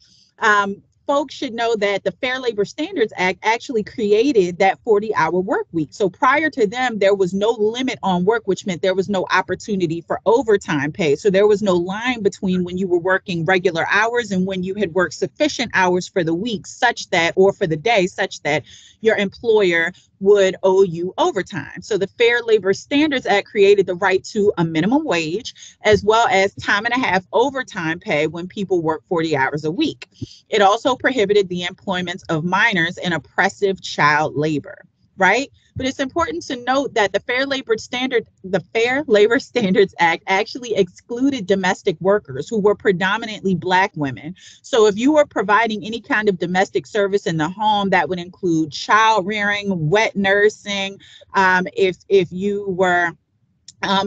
folks should know that the Fair Labor Standards Act actually created that 40-hour work week. So prior to them, there was no limit on work, which meant there was no opportunity for overtime pay. So there was no line between when you were working regular hours and when you had worked sufficient hours for the week such that, or for the day, such that your employer would owe you overtime. So the Fair Labor Standards Act created the right to a minimum wage, as well as time and a half overtime pay when people work 40 hours a week. It also prohibited the employment of minors in oppressive child labor, right? But it's important to note that the Fair Labor Standards Act actually excluded domestic workers who were predominantly Black women. So if you were providing any kind of domestic service in the home, that would include child rearing, wet nursing, if you were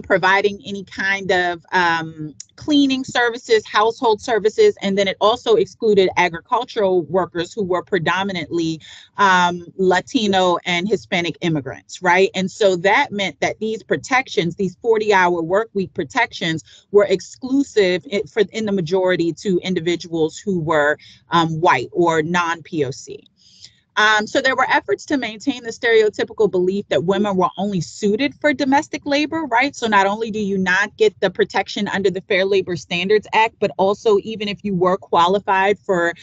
providing any kind of cleaning services, household services, and then it also excluded agricultural workers who were predominantly Latino and Hispanic immigrants, right? And so that meant that these protections, these 40-hour work week protections, were exclusive in the majority to individuals who were white or non-POC. So there were efforts to maintain the stereotypical belief that women were only suited for domestic labor, right? So not only do you not get the protection under the Fair Labor Standards Act, but also even if you were qualified for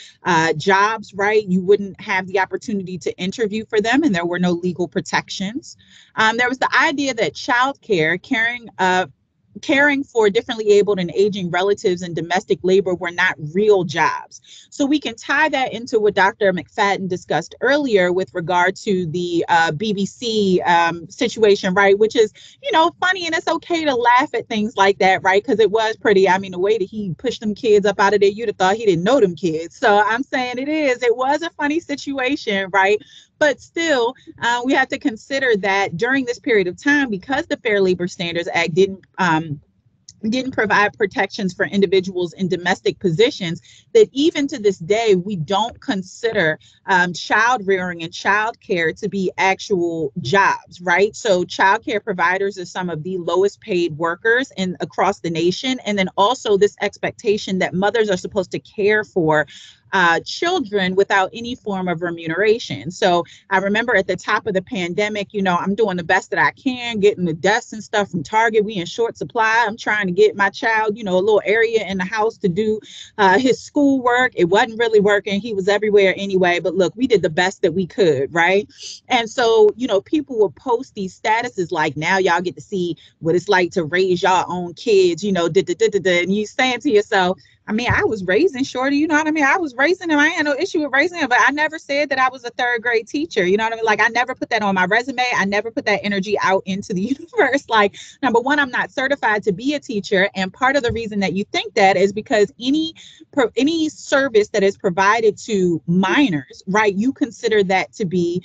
jobs, right, you wouldn't have the opportunity to interview for them, and there were no legal protections. There was the idea that childcare, caring for differently abled and aging relatives and domestic labor were not real jobs. So we can tie that into what Dr. McFadden discussed earlier with regard to the BBC situation, right? Which is, funny, and it's okay to laugh at things like that, right? Because it was pretty, the way that he pushed them kids up out of there, you'd have thought he didn't know them kids. So I'm saying it was a funny situation, right? But still, we have to consider that during this period of time, because the Fair Labor Standards Act didn't provide protections for individuals in domestic positions, that even to this day, we don't consider child rearing and child care to be actual jobs, right? So child care providers are some of the lowest paid workers across the nation. And then also this expectation that mothers are supposed to care for children without any form of remuneration. So I remember at the top of the pandemic, I'm doing the best that I can, getting the desks and stuff from Target. We in short supply. I'm trying to get my child, a little area in the house to do his schoolwork. It wasn't really working. He was everywhere anyway. But look, we did the best that we could, right? And so, people will post these statuses like, now y'all get to see what it's like to raise your own kids, and you saying to yourself, I was raising Shorty, I was raising him. I had no issue with raising him, but I never said that I was a 3rd grade teacher. Like, I never put that on my resume. I never put that energy out into the universe. Like, number one, I'm not certified to be a teacher. And part of the reason that you think that is because any service that is provided to minors, right, you consider that to be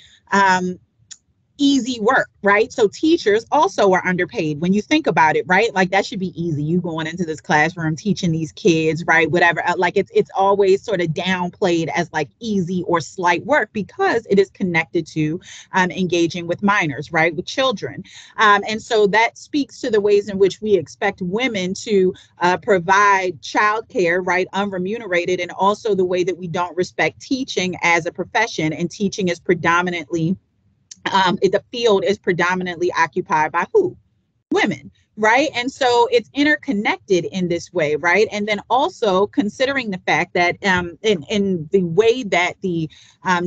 easy work, right? So teachers also are underpaid when you think about it, right? Like, that should be easy. You going into this classroom, teaching these kids, right? Whatever. Like, it's always sort of downplayed as like easy or slight work because it is connected to engaging with minors, right? With children. And so that speaks to the ways in which we expect women to provide childcare, right? Unremunerated, and also the way that we don't respect teaching as a profession. And teaching is predominantly the field is predominantly occupied by who? Women, right? And so it's interconnected in this way, right? And then also considering the fact that in the way that the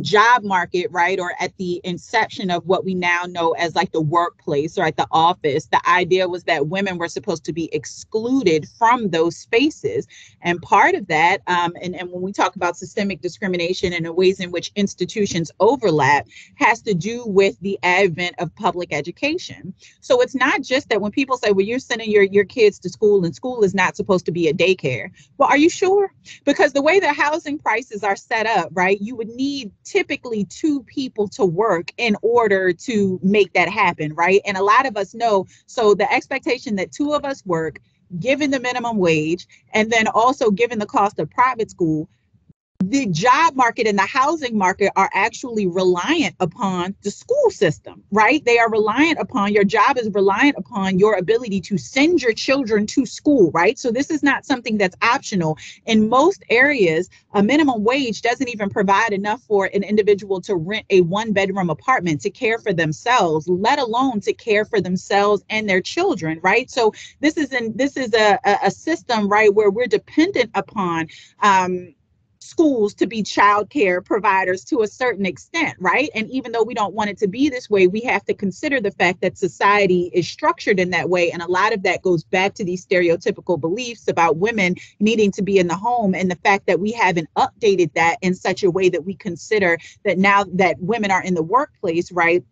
job market, right, or at the inception of what we now know as like the workplace or at the office, the idea was that women were supposed to be excluded from those spaces. And part of that, and when we talk about systemic discrimination and the ways in which institutions overlap, has to do with the advent of public education. So it's not just that when people say, well, well, you're sending your kids to school and school is not supposed to be a daycare. Well, are you sure? Because the way the housing prices are set up, right, you would need typically 2 people to work in order to make that happen, right? And a lot of us know, so the expectation that 2 of us work, given the minimum wage, and then also given the cost of private school, the job market and the housing market are actually reliant upon the school system, right? They are reliant upon, your job is reliant upon your ability to send your children to school, right? So this is not something that's optional. In most areas, a minimum wage doesn't even provide enough for an individual to rent a 1-bedroom apartment to care for themselves, let alone to care for themselves and their children, right? So this is a system, right, where we're dependent upon schools to be childcare providers to a certain extent, right? And even though we don't want it to be this way, we have to consider the fact that society is structured in that way. And a lot of that goes back to these stereotypical beliefs about women needing to be in the home, and the fact that we haven't updated that in such a way that we consider that now that women are in the workplace, right,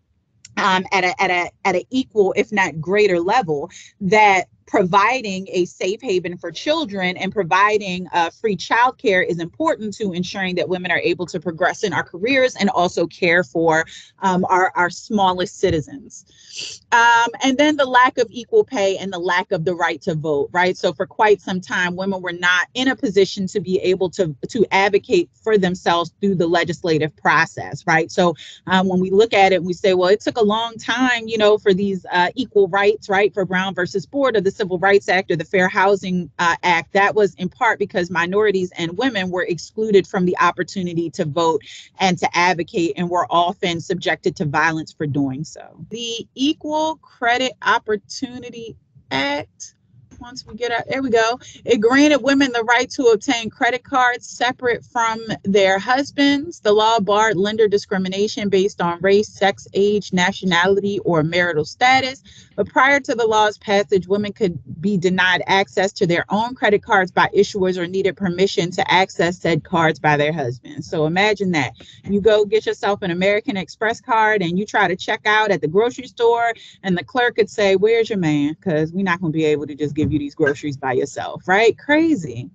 at a equal, if not greater level, that providing a safe haven for children and providing free childcare is important to ensuring that women are able to progress in our careers and also care for our smallest citizens. And then the lack of equal pay and the lack of the right to vote, right? So for quite some time, women were not in a position to be able to advocate for themselves through the legislative process, right? So when we look at it, we say, well, it took a long time, you know, for these equal rights, right? For Brown versus Board of the Civil Rights Act or the Fair Housing Act. That was in part because minorities and women were excluded from the opportunity to vote and to advocate, and were often subjected to violence for doing so. The Equal Credit Opportunity Act, once we get out, there we go. It granted women the right to obtain credit cards separate from their husbands. The law barred lender discrimination based on race, sex, age, nationality, or marital status. But prior to the law's passage, women could be denied access to their own credit cards by issuers or needed permission to access said cards by their husbands. So imagine that. You go get yourself an American Express card and you try to check out at the grocery store, and the clerk could say, "Where's your man? Because we're not going to be able to just give you these groceries by yourself," right? Crazy.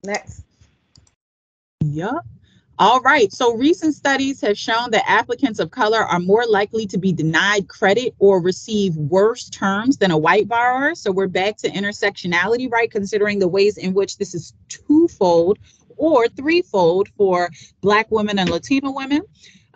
Next. Yup. All right. So recent studies have shown that applicants of color are more likely to be denied credit or receive worse terms than a white borrower. So we're back to intersectionality, right? Considering the ways in which this is twofold or threefold for Black women and Latino women.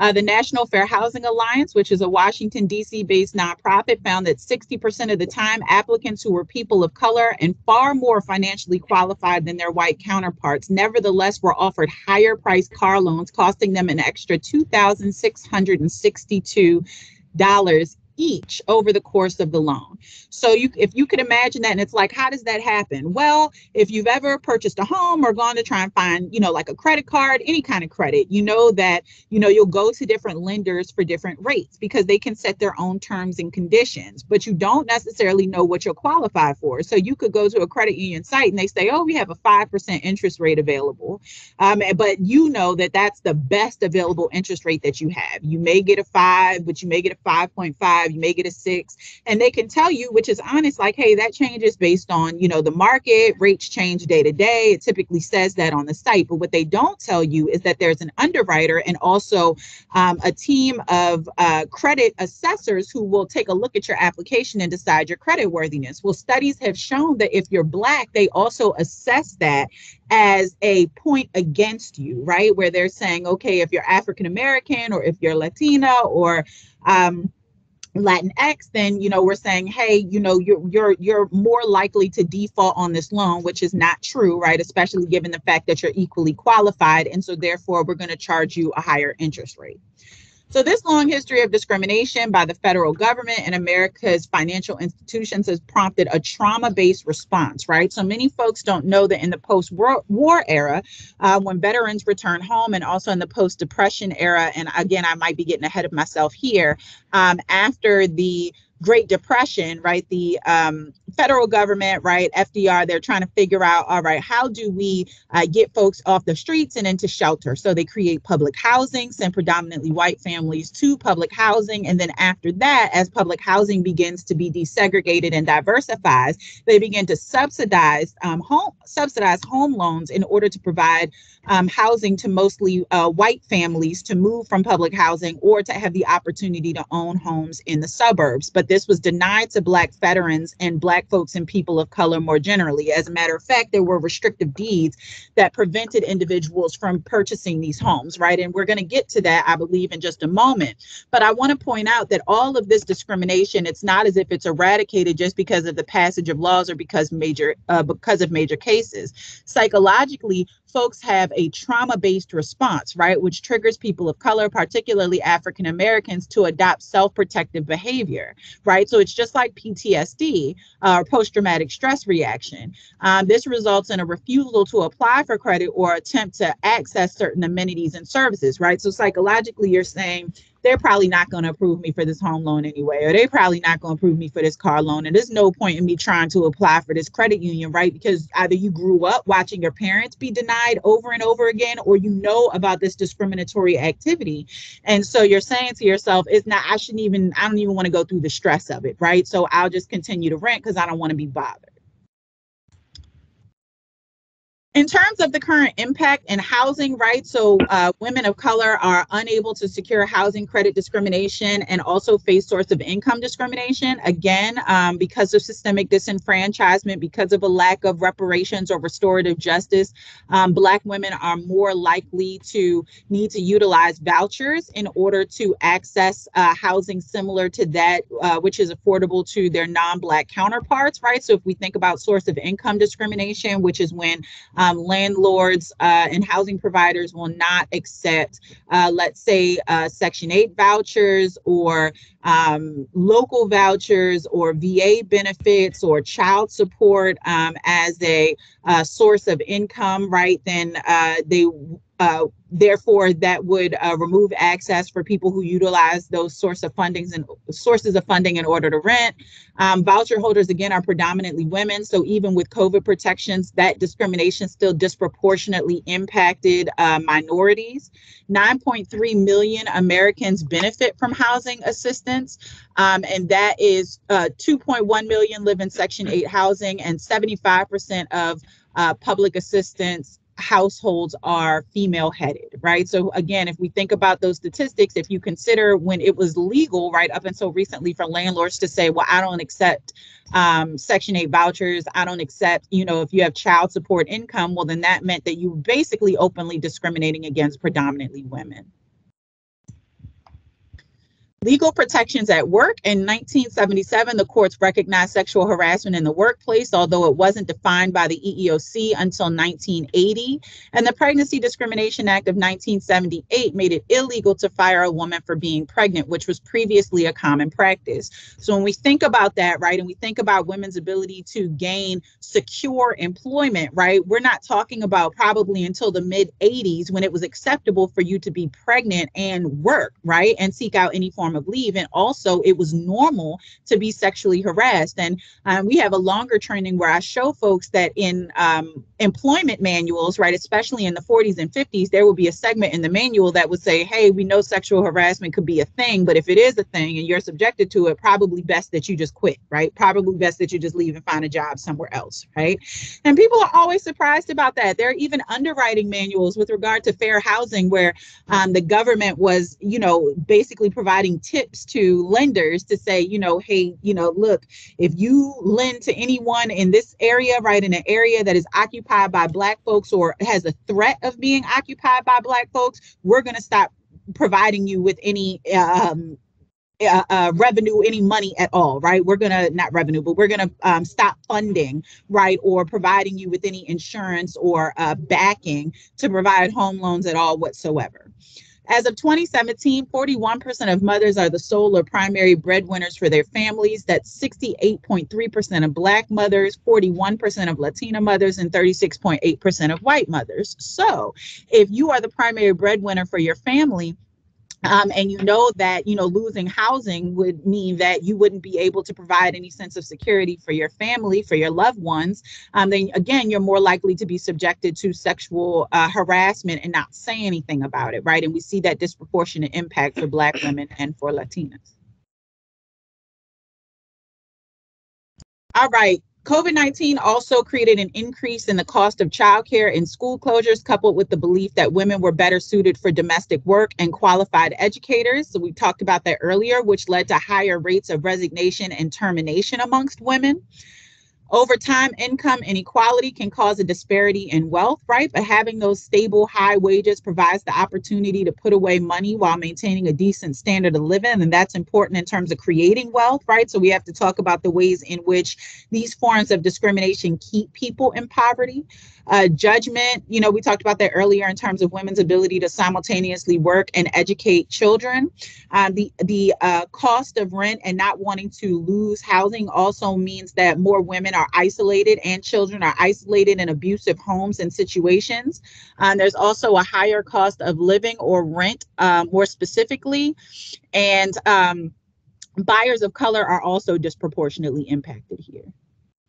The National Fair Housing Alliance, which is a Washington, D.C. based nonprofit, found that 60% of the time applicants who were people of color and far more financially qualified than their white counterparts nevertheless were offered higher priced car loans, costing them an extra $2,662 each over the course of the loan. So if you could imagine that, and it's like, how does that happen? Well, if you've ever purchased a home or gone to try and find, you know, like a credit card, any kind of credit, you know that, you know, you'll go to different lenders for different rates because they can set their own terms and conditions, but you don't necessarily know what you'll qualify for. So you could go to a credit union site and they say, oh, we have a 5% interest rate available. But you know that that's the best available interest rate that you have. You may get a 5, but you may get a 5.5. You may get a 6, and they can tell you, which is honest, like, hey, that changes based on, you know, the market. Rates change day to day. It typically says that on the site. But what they don't tell you is that there's an underwriter and also a team of credit assessors who will take a look at your application and decide your credit worthiness. Well, studies have shown that if you're Black, they also assess that as a point against you, right? Where they're saying, okay, if you're African American or if you're Latina or Latinx, then, you know, we're saying, hey, you know, you're more likely to default on this loan, which is not true, right? Especially given the fact that you're equally qualified. And so therefore, we're going to charge you a higher interest rate. So this long history of discrimination by the federal government and America's financial institutions has prompted a trauma-based response, right? So many folks don't know that in the post-war era, when veterans return home, and also in the post-depression era, and again, I might be getting ahead of myself here, after the Great Depression, right, the federal government, right, FDR, they're trying to figure out, all right, how do we get folks off the streets and into shelter? So they create public housing, send predominantly white families to public housing. And then after that, as public housing begins to be desegregated and diversifies, they begin to subsidize home loans in order to provide housing to mostly white families to move from public housing or to have the opportunity to own homes in the suburbs. But this was denied to Black veterans and Black folks and people of color more generally. As a matter of fact, there were restrictive deeds that prevented individuals from purchasing these homes, right? And we're going to get to that, I believe, in just a moment. But I want to point out that all of this discrimination, it's not as if it's eradicated just because of the passage of laws or because of major cases. Psychologically, folks have a trauma-based response, right, which triggers people of color, particularly African Americans, to adopt self-protective behavior, right? So it's just like PTSD, or post-traumatic stress reaction. This results in a refusal to apply for credit or attempt to access certain amenities and services, right? So psychologically, you're saying, they're probably not going to approve me for this home loan anyway, or they're probably not going to approve me for this car loan. And there's no point in me trying to apply for this credit union, right? Because either you grew up watching your parents be denied over and over again, or you know about this discriminatory activity. And so you're saying to yourself, I don't even want to go through the stress of it, right? So I'll just continue to rent because I don't want to be bothered. In terms of the current impact in housing, right, so women of color are unable to secure housing credit discrimination and also face source of income discrimination, again, because of systemic disenfranchisement, because of a lack of reparations or restorative justice. Black women are more likely to need to utilize vouchers in order to access housing similar to that which is affordable to their non-Black counterparts, right? So if we think about source of income discrimination, which is when landlords and housing providers will not accept, let's say, Section 8 vouchers or local vouchers or VA benefits or child support as a source of income, right? Then therefore, that would remove access for people who utilize those sources of funding in order to rent. Voucher holders, again, are predominantly women. So even with COVID protections, that discrimination still disproportionately impacted minorities. 9.3 million Americans benefit from housing assistance, and that is 2.1 million live in Section 8 housing, and 75% of public assistance households are female headed, right? So again, if we think about those statistics, if you consider when it was legal, right, up until recently for landlords to say, well, I don't accept Section 8 vouchers, I don't accept, if you have child support income, well, then that meant that you were basically openly discriminating against predominantly women. Legal protections at work. In 1977, the courts recognized sexual harassment in the workplace, although it wasn't defined by the EEOC until 1980. And the Pregnancy Discrimination Act of 1978 made it illegal to fire a woman for being pregnant, which was previously a common practice. So when we think about that, right, and we think about women's ability to gain secure employment, right, we're not talking about probably until the mid 80s when it was acceptable for you to be pregnant and work, right, and seek out any form of leave. And also it was normal to be sexually harassed. And we have a longer training where I show folks that in employment manuals, right, especially in the 40s and 50s, there would be a segment in the manual that would say, hey, we know sexual harassment could be a thing, but if it is a thing and you're subjected to it, probably best that you just quit, right? Probably best that you just leave and find a job somewhere else, right? And people are always surprised about that. There are even underwriting manuals with regard to fair housing where the government was, basically providing tips to lenders to say, hey, look, if you lend to anyone in this area, right, in an area that is occupied by Black folks or has a threat of being occupied by Black folks, we're going to stop providing you with any revenue, any money at all, right? We're going to, not revenue, but we're going to stop funding, right, or providing you with any insurance or backing to provide home loans at all whatsoever. As of 2017, 41% of mothers are the sole or primary breadwinners for their families. That's 68.3% of Black mothers, 41% of Latina mothers, and 36.8% of white mothers. So if you are the primary breadwinner for your family, And you know that, you know, losing housing would mean that you wouldn't be able to provide any sense of security for your family, for your loved ones. Then again, you're more likely to be subjected to sexual harassment and not say anything about it, right? And we see that disproportionate impact for Black women and for Latinas. All right. COVID-19 also created an increase in the cost of childcare and school closures, coupled with the belief that women were better suited for domestic work and qualified educators. So we talked about that earlier, which led to higher rates of resignation and termination amongst women. Over time, income inequality can cause a disparity in wealth, right? But having those stable, high wages provides the opportunity to put away money while maintaining a decent standard of living. And that's important in terms of creating wealth, right? So we have to talk about the ways in which these forms of discrimination keep people in poverty. Judgment, you know, we talked about that earlier in terms of women's ability to simultaneously work and educate children. The cost of rent and not wanting to lose housing also means that more women are isolated and children are isolated in abusive homes and situations. There's also a higher cost of living or rent, more specifically, and buyers of color are also disproportionately impacted here.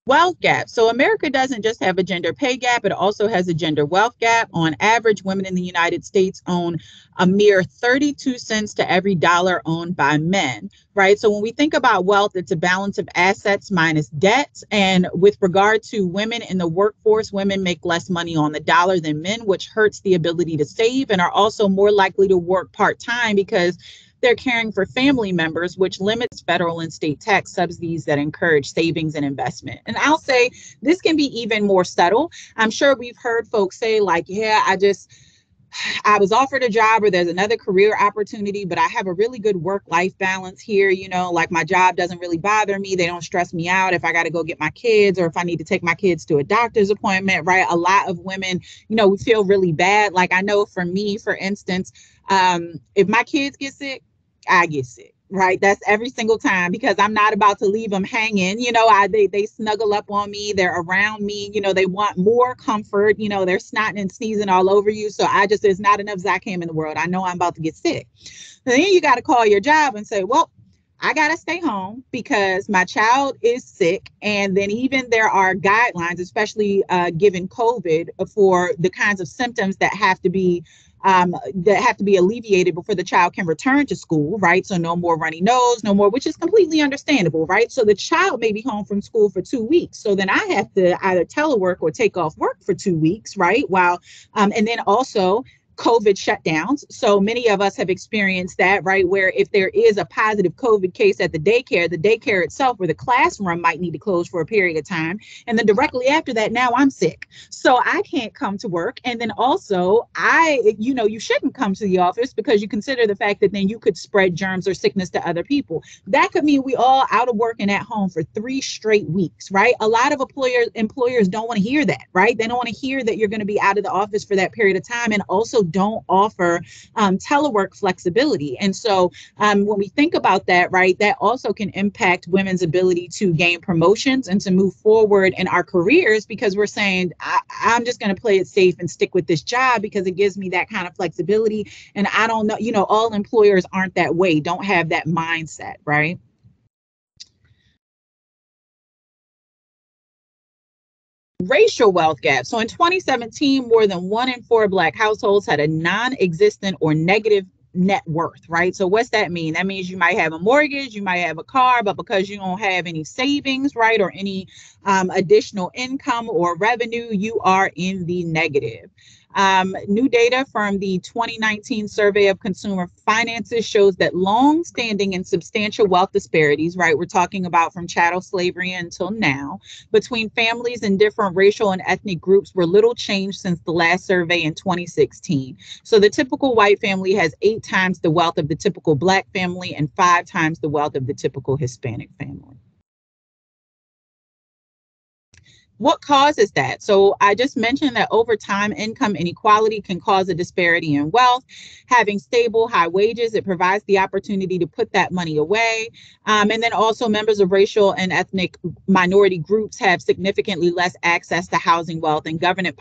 Wealth gap. So America doesn't just have a gender pay gap, it also has a gender wealth gap. On average, women in the United States own a mere 32 cents to every dollar owned by men, right? So when we think about wealth, it's a balance of assets minus debts. And with regard to women in the workforce, women make less money on the dollar than men, which hurts the ability to save, and are also more likely to work part-time because they're caring for family members, which limits federal and state tax subsidies that encourage savings and investment. And I'll say this can be even more subtle. I'm sure we've heard folks say like, yeah, I was offered a job or there's another career opportunity, but I have a really good work-life balance here. You know, like my job doesn't really bother me. They don't stress me out if I got to go get my kids or if I need to take my kids to a doctor's appointment, right? A lot of women, you know, we feel really bad. Like I know for me, for instance, if my kids get sick, I get sick, right? That's every single time because I'm not about to leave them hanging. You know, they snuggle up on me. They're around me. You know, they want more comfort. You know, they're snotting and sneezing all over you. So there's not enough Zyrtec in the world. I know I'm about to get sick. And then you got to call your job and say, well, I got to stay home because my child is sick. And then even there are guidelines, especially given COVID, for the kinds of symptoms that have to be alleviated before the child can return to school, right? So no more runny nose, no more, which is completely understandable, right? So the child may be home from school for 2 weeks. So then I have to either telework or take off work for 2 weeks, right? And then also COVID shutdowns. So many of us have experienced that, right? Where if there is a positive COVID case at the daycare itself or the classroom might need to close for a period of time. And then directly after that, now I'm sick. So I can't come to work. And then also you shouldn't come to the office because you consider the fact that then you could spread germs or sickness to other people. That could mean we all out of work and at home for 3 straight weeks, right? A lot of employers don't want to hear that, right? They don't want to hear that you're going to be out of the office for that period of time, and also don't offer telework flexibility. And so when we think about that, right, that also can impact women's ability to gain promotions and to move forward in our careers because we're saying, I'm just going to play it safe and stick with this job because it gives me that kind of flexibility. And I don't know, all employers aren't that way, don't have that mindset, right? Racial wealth gap. So in 2017, more than 1 in 4 Black households had a non-existent or negative net worth, right? So what's that mean? That means you might have a mortgage, you might have a car, but because you don't have any savings, right, or any additional income or revenue, you are in the negative. New data from the 2019 Survey of Consumer Finances shows that long-standing and substantial wealth disparities, right, we're talking about from chattel slavery until now, between families in different racial and ethnic groups were little changed since the last survey in 2016. So the typical white family has 8 times the wealth of the typical Black family and 5 times the wealth of the typical Hispanic family. What causes that? So I just mentioned that over time, income inequality can cause a disparity in wealth. Having stable, high wages, it provides the opportunity to put that money away. And then also members of racial and ethnic minority groups have significantly less access to housing wealth, and government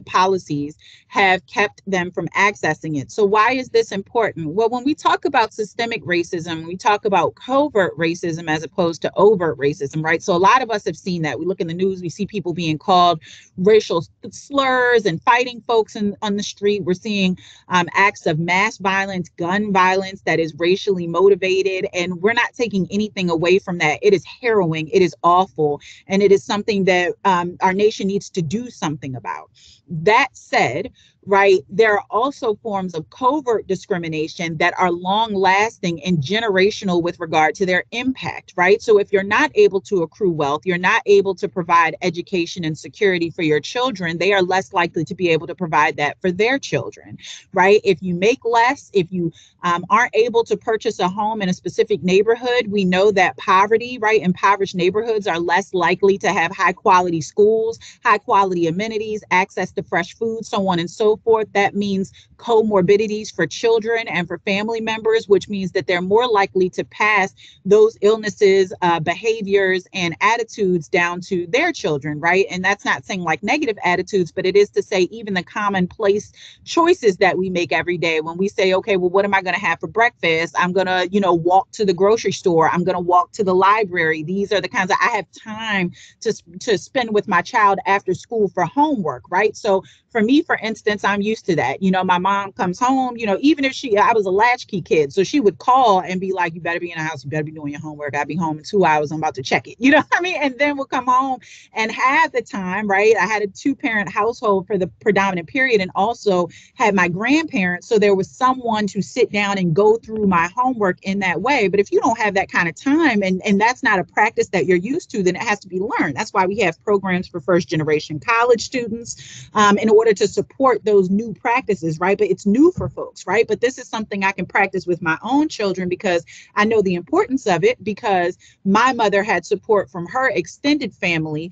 policies have kept them from accessing it. So why is this important? Well, when we talk about systemic racism, we talk about covert racism as opposed to overt racism, right? So a lot of us have seen that. We look in the news, we see people being called racial slurs and fighting folks on the street. We're seeing acts of mass violence, gun violence that is racially motivated, and we're not taking anything away from that. It is harrowing, it is awful, and it is something that our nation needs to do something about. That said, right, there are also forms of covert discrimination that are long lasting and generational with regard to their impact, right? So if you're not able to accrue wealth, you're not able to provide education and security for your children, they are less likely to be able to provide that for their children, right? If you make less, if you aren't able to purchase a home in a specific neighborhood, we know that poverty, right, impoverished neighborhoods are less likely to have high quality schools, high quality amenities, access to fresh food, so on and so forth. That means comorbidities for children and for family members, which means that they're more likely to pass those illnesses, behaviors, and attitudes down to their children, right? And that's not saying like negative attitudes, but it is to say even the commonplace choices that we make every day when we say, okay, well, what am I going to have for breakfast? I'm going to, walk to the grocery store. I'm going to walk to the library. These are the kinds of, I have time to spend with my child after school for homework, right? So for me, for instance, I'm used to that. My mom comes home, even if I was a latchkey kid. So she would call and be like, you better be in the house. You better be doing your homework. I'll be home in 2 hours. I'm about to check it. You know what I mean? And then we'll come home and have the time, right? I had a 2-parent household for the predominant period and also had my grandparents. So there was someone to sit down and go through my homework in that way. But if you don't have that kind of time and that's not a practice that you're used to, then it has to be learned. That's why we have programs for first generation college students in order to support those new practices, right? But it's new for folks, right? But this is something I can practice with my own children because I know the importance of it, because my mother had support from her extended family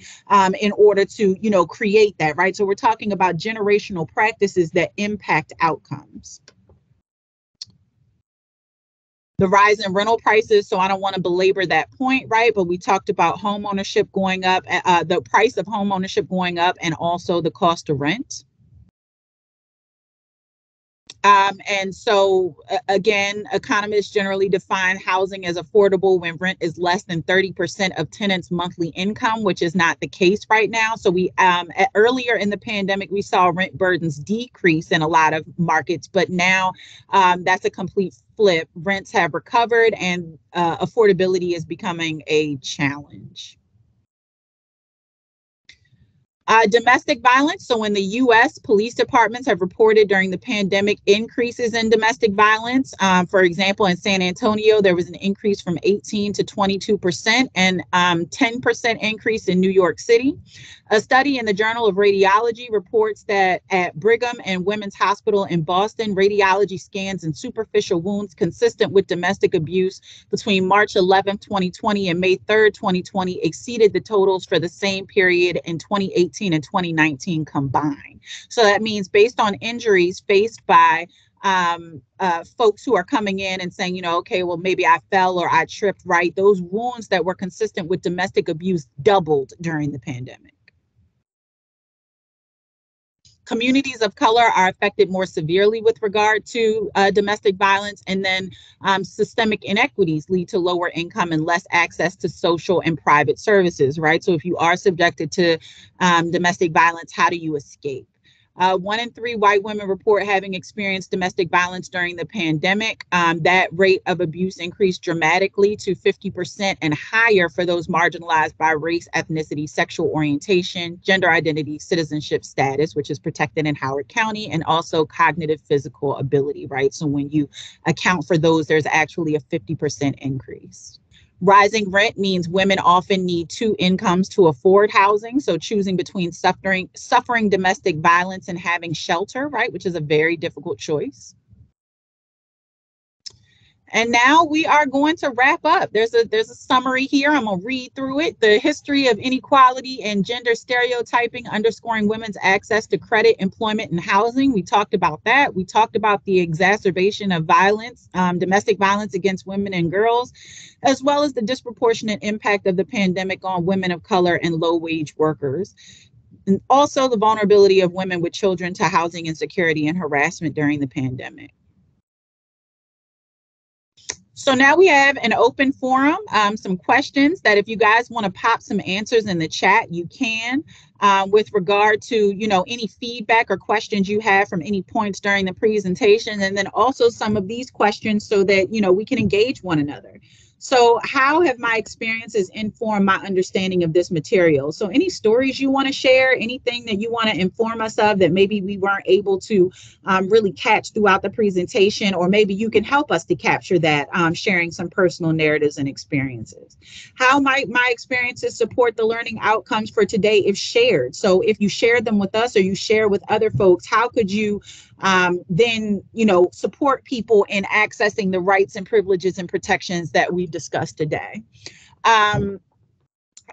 in order to, create that, right? So we're talking about generational practices that impact outcomes. The rise in rental prices, so I don't want to belabor that point, right? But we talked about home ownership going up, the price of home ownership going up, and also the cost of rent. And so, again, economists generally define housing as affordable when rent is less than 30% of tenants' monthly income, which is not the case right now. So we earlier in the pandemic, we saw rent burdens decrease in a lot of markets, but now that's a complete flip. Rents have recovered and affordability is becoming a challenge. Domestic violence. So in the U.S., police departments have reported during the pandemic increases in domestic violence. For example, in San Antonio, there was an increase from 18 to 22% and 10% increase in New York City. A study in the Journal of Radiology reports that at Brigham and Women's Hospital in Boston, radiology scans and superficial wounds consistent with domestic abuse between March 11, 2020 and May 3rd, 2020 exceeded the totals for the same period in 2018 and 2019 combined. So that means based on injuries faced by folks who are coming in and saying, okay, well, maybe I fell or I tripped, right? Those wounds that were consistent with domestic abuse doubled during the pandemic. Communities of color are affected more severely with regard to domestic violence, and then systemic inequities lead to lower income and less access to social and private services, right? So if you are subjected to domestic violence, how do you escape? 1 in 3 white women report having experienced domestic violence during the pandemic. That rate of abuse increased dramatically to 50% and higher for those marginalized by race, ethnicity, sexual orientation, gender identity, citizenship status, which is protected in Howard County, and also cognitive physical ability, right? So when you account for those, there's actually a 50% increase. Rising rent means women often need 2 incomes to afford housing. So choosing between suffering domestic violence and having shelter, right, which is a very difficult choice. And now we are going to wrap up. There's a summary here. I'm going to read through it. The history of inequality and gender stereotyping, underscoring women's access to credit, employment, and housing. We talked about that. We talked about the exacerbation of violence, domestic violence against women and girls, as well as the disproportionate impact of the pandemic on women of color and low-wage workers. And also the vulnerability of women with children to housing insecurity and harassment during the pandemic. So now we have an open forum, some questions that if you guys want to pop some answers in the chat, you can, with regard to, any feedback or questions you have from any points during the presentation, and then also some of these questions so that, we can engage one another. So how have my experiences informed my understanding of this material? So any stories you want to share, anything that you want to inform us of that maybe we weren't able to really catch throughout the presentation, or maybe you can help us to capture that, sharing some personal narratives and experiences. How might my experiences support the learning outcomes for today if shared? So if you share them with us or you share with other folks, how could you then, support people in accessing the rights and privileges and protections that we've discussed today?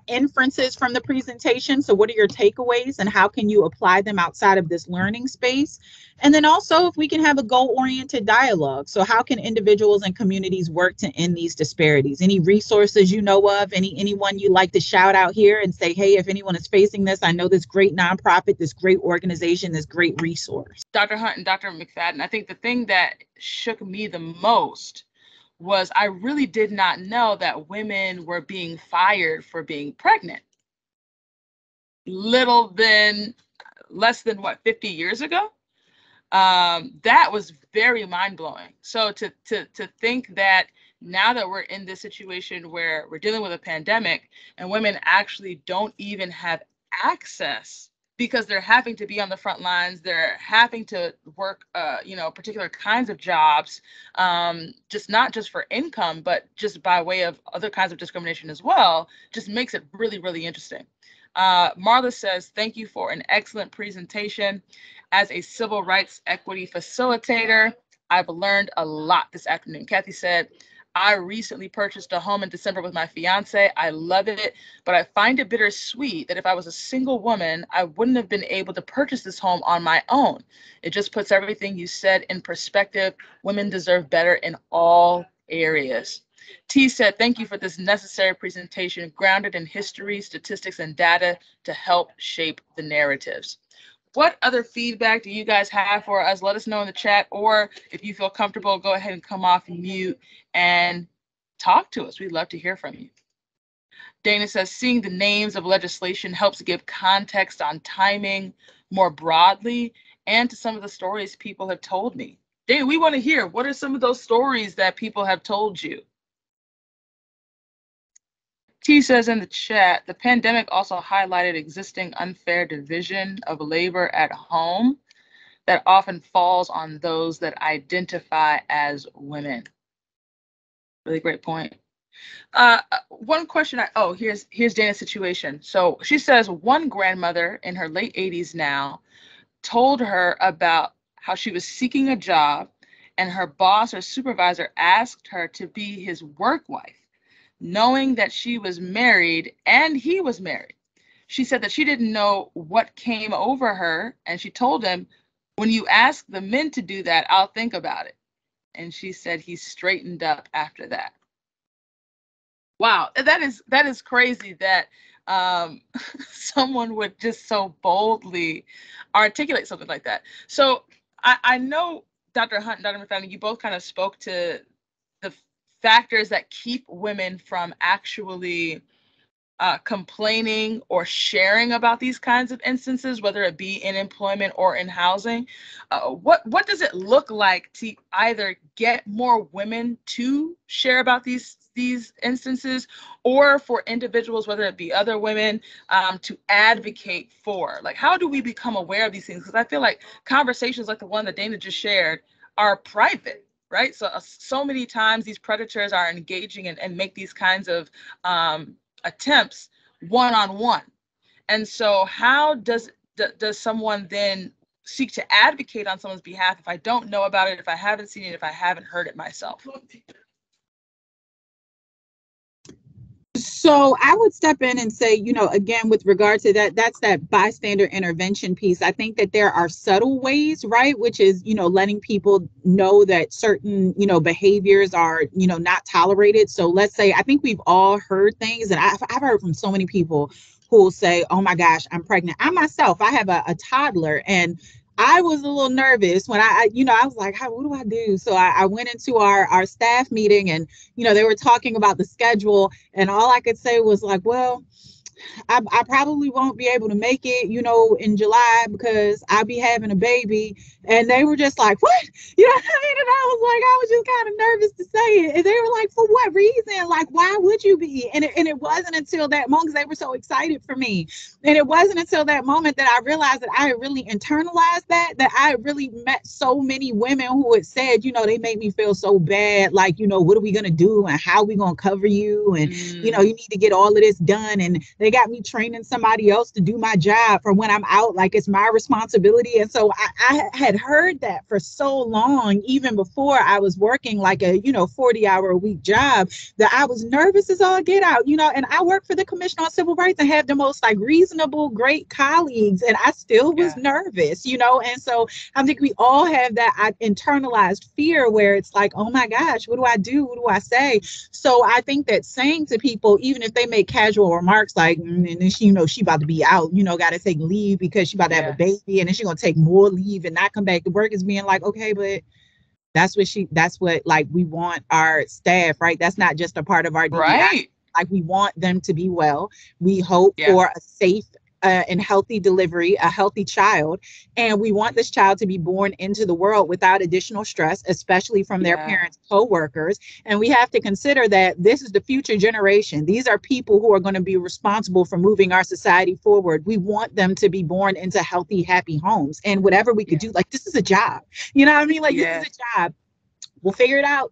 Inferences from the presentation. So what are your takeaways and how can you apply them outside of this learning space? And then also if we can have a goal-oriented dialogue. So how can individuals and communities work to end these disparities? Any resources you know of, anyone you'd like to shout out here and say, hey, if anyone is facing this, I know this great nonprofit, this great organization, this great resource. Dr. Hunt and Dr. McFadden, I think the thing that shook me the most was I really did not know that women were being fired for being pregnant. Less than 50 years ago? That was very mind-blowing. So to think that now that we're in this situation where we're dealing with a pandemic and women actually don't even have access because they're having to be on the front lines, they're having to work, particular kinds of jobs, not just for income, but just by way of other kinds of discrimination as well, just makes it really, really interesting. Marla says, thank you for an excellent presentation. As a civil rights equity facilitator, I've learned a lot this afternoon. Kathy said, I recently purchased a home in December with my fiance. I love it, but I find it bittersweet that if I was a single woman, I wouldn't have been able to purchase this home on my own. It just puts everything you said in perspective. Women deserve better in all areas. T said, thank you for this necessary presentation, grounded in history, statistics, and data to help shape the narratives. What other feedback do you guys have for us? Let us know in the chat, or if you feel comfortable, go ahead and come off mute and talk to us. We'd love to hear from you. Dana says, seeing the names of legislation helps give context on timing more broadly and to some of the stories people have told me. Dana, we want to hear, what are some of those stories that people have told you? T says in the chat, the pandemic also highlighted existing unfair division of labor at home that often falls on those that identify as women. Really great point. One question, here's Dana's situation. So she says one grandmother in her late 80s now told her about how she was seeking a job and her boss or supervisor asked her to be his work wife, knowing that she was married and he was married. She said that she didn't know what came over her, and she told him, when you ask the men to do that, I'll think about it. And she said he straightened up after that. Wow, that is crazy that someone would just so boldly articulate something like that. So I know Dr. Hunt and Dr. McFadden, you both kind of spoke to the factors that keep women from actually complaining or sharing about these kinds of instances, whether it be in employment or in housing. What does it look like to either get more women to share about these instances, or for individuals, whether it be other women, to advocate for? Like, how do we become aware of these things? Because I feel like conversations like the one that Dana just shared are private, right? So many times these predators are engaging and make these kinds of attempts one-on-one. And so how does someone then seek to advocate on someone's behalf if I don't know about it, if I haven't seen it, if I haven't heard it myself? So I would step in and say, again, with regard to that, that's that bystander intervention piece. I think that there are subtle ways, right? Which is, letting people know that certain, behaviors are, not tolerated. So let's say, I think we've all heard things, and I've heard from so many people who will say, oh my gosh, I'm pregnant. I myself, I have a toddler, and I was a little nervous when I was like, what do I do? So I went into our staff meeting, and, they were talking about the schedule, and all I could say was like, well, I probably won't be able to make it, in July because I'll be having a baby. And they were just like, what? You know what I mean? And I was just kind of nervous to say it. And they were like, for what reason? Like, why would you be? And it wasn't until that moment, because they were so excited for me. And it wasn't until that moment that I realized that I had really internalized that I really met so many women who had said, they made me feel so bad. Like, what are we going to do? And how are we going to cover you? And, you need to get all of this done. And they got me training somebody else to do my job for when I'm out, like it's my responsibility. And so I had heard that for so long, even before I was working like a 40-hour-a-week job, that I was nervous as all get out, and I work for the Commission on Civil Rights and have the most like reasonable, great colleagues, and I still was nervous, and so I think we all have that internalized fear where it's like, oh my gosh, what do I do? What do I say? So I think that saying to people, even if they make casual remarks like, and then she about to be out, got to take leave because she about to have a baby, and then she's going to take more leave and not come back to work, is being like, okay, but that's what like we want our staff, right? That's not just a part of our DEI. Right. Like we want them to be well. We hope for a safe and healthy delivery, a healthy child. And we want this child to be born into the world without additional stress, especially from their parents, co-workers. And we have to consider that this is the future generation. These are people who are going to be responsible for moving our society forward. We want them to be born into healthy, happy homes. And whatever we could do, like, this is a job. You know what I mean? Like, this is a job. We'll figure it out,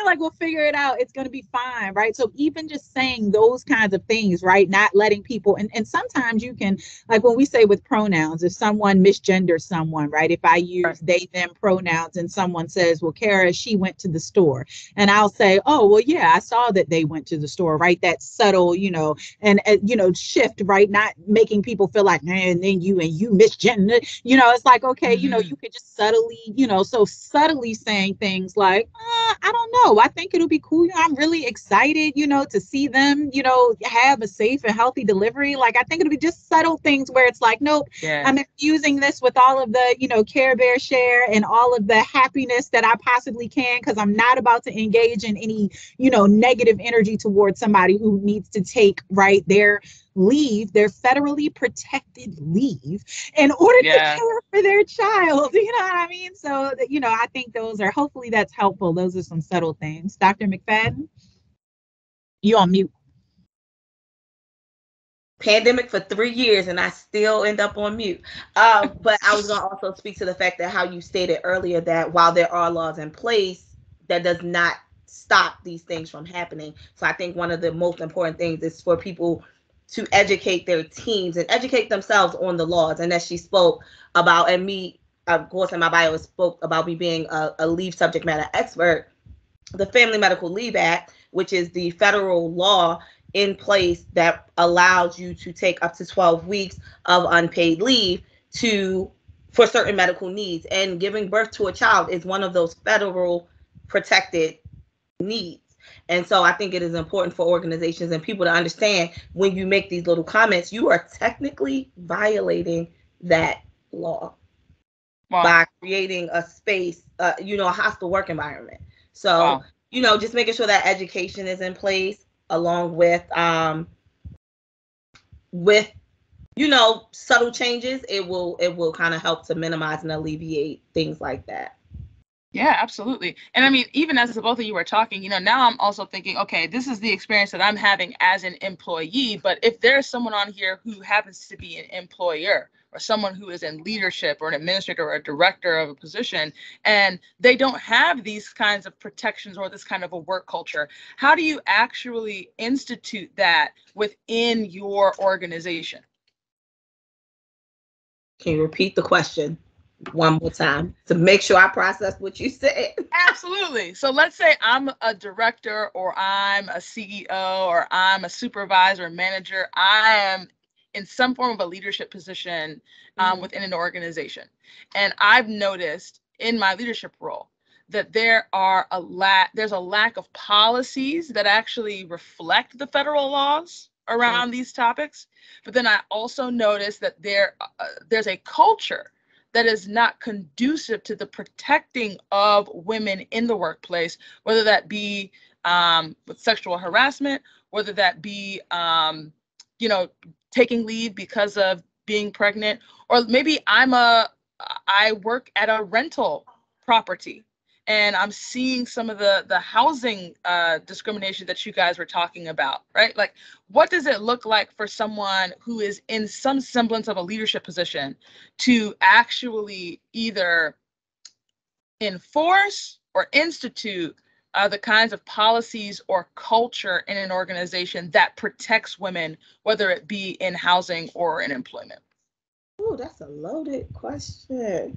like we'll figure it out. It's going to be fine, right? So even just saying those kinds of things, right? Not letting people, and sometimes you can, like when we say with pronouns, if someone misgenders someone, right? If I use they, them pronouns and someone says, well, Kara, she went to the store. And I'll say, oh, well, yeah, I saw that they went to the store, right? That subtle, and shift, right? Not making people feel like, man, then you misgender, it's like, okay, you could just subtly, so subtly saying things like, I don't know. I think it'll be cool. I'm really excited, to see them, have a safe and healthy delivery. Like, I think it'll be just subtle things where it's like, nope, I'm infusing this with all of the, Care Bear share and all of the happiness that I possibly can, because I'm not about to engage in any, negative energy towards somebody who needs to take, right, their leave, their federally protected leave, in order to care for their child. You know what I mean? So, I think hopefully that's helpful. Those are some subtle things. Dr. McFadden, you on mute. Pandemic for 3 years and I still end up on mute. But I was going to also speak to the fact that how you stated earlier that while there are laws in place, that does not stop these things from happening. So I think one of the most important things is for people to educate their teams and educate themselves on the laws. And as she spoke about, and me, of course, in my bio, spoke about me being a leave subject matter expert, the Family Medical Leave Act, which is the federal law in place that allows you to take up to 12 weeks of unpaid leave for certain medical needs. And giving birth to a child is one of those federal protected needs. And so I think it is important for organizations and people to understand, when you make these little comments, you are technically violating that law by creating a space, a hostile work environment. So, just making sure that education is in place, along with subtle changes, it will kind of help to minimize and alleviate things like that. Yeah, absolutely. And I mean, even as the both of you were talking, now I'm also thinking, okay, this is the experience that I'm having as an employee. But if there's someone on here who happens to be an employer, or someone who is in leadership or an administrator or a director of a position, and they don't have these kinds of protections or this kind of a work culture, how do you actually institute that within your organization? Can you repeat the question? one more time to make sure I process what you said. Absolutely. So let's say I'm a director, or I'm a CEO, or I'm a supervisor, manager. I am in some form of a leadership position within an organization. And I've noticed in my leadership role that there's a lack of policies that actually reflect the federal laws around these topics. But then I also noticed that there's a culture that is not conducive to the protecting of women in the workplace, whether that be with sexual harassment, whether that be, taking leave because of being pregnant, or maybe I work at a rental property, and I'm seeing some of the housing discrimination that you guys were talking about, right? Like, what does it look like for someone who is in some semblance of a leadership position to actually either enforce or institute the kinds of policies or culture in an organization that protects women, whether it be in housing or in employment? Oh, that's a loaded question.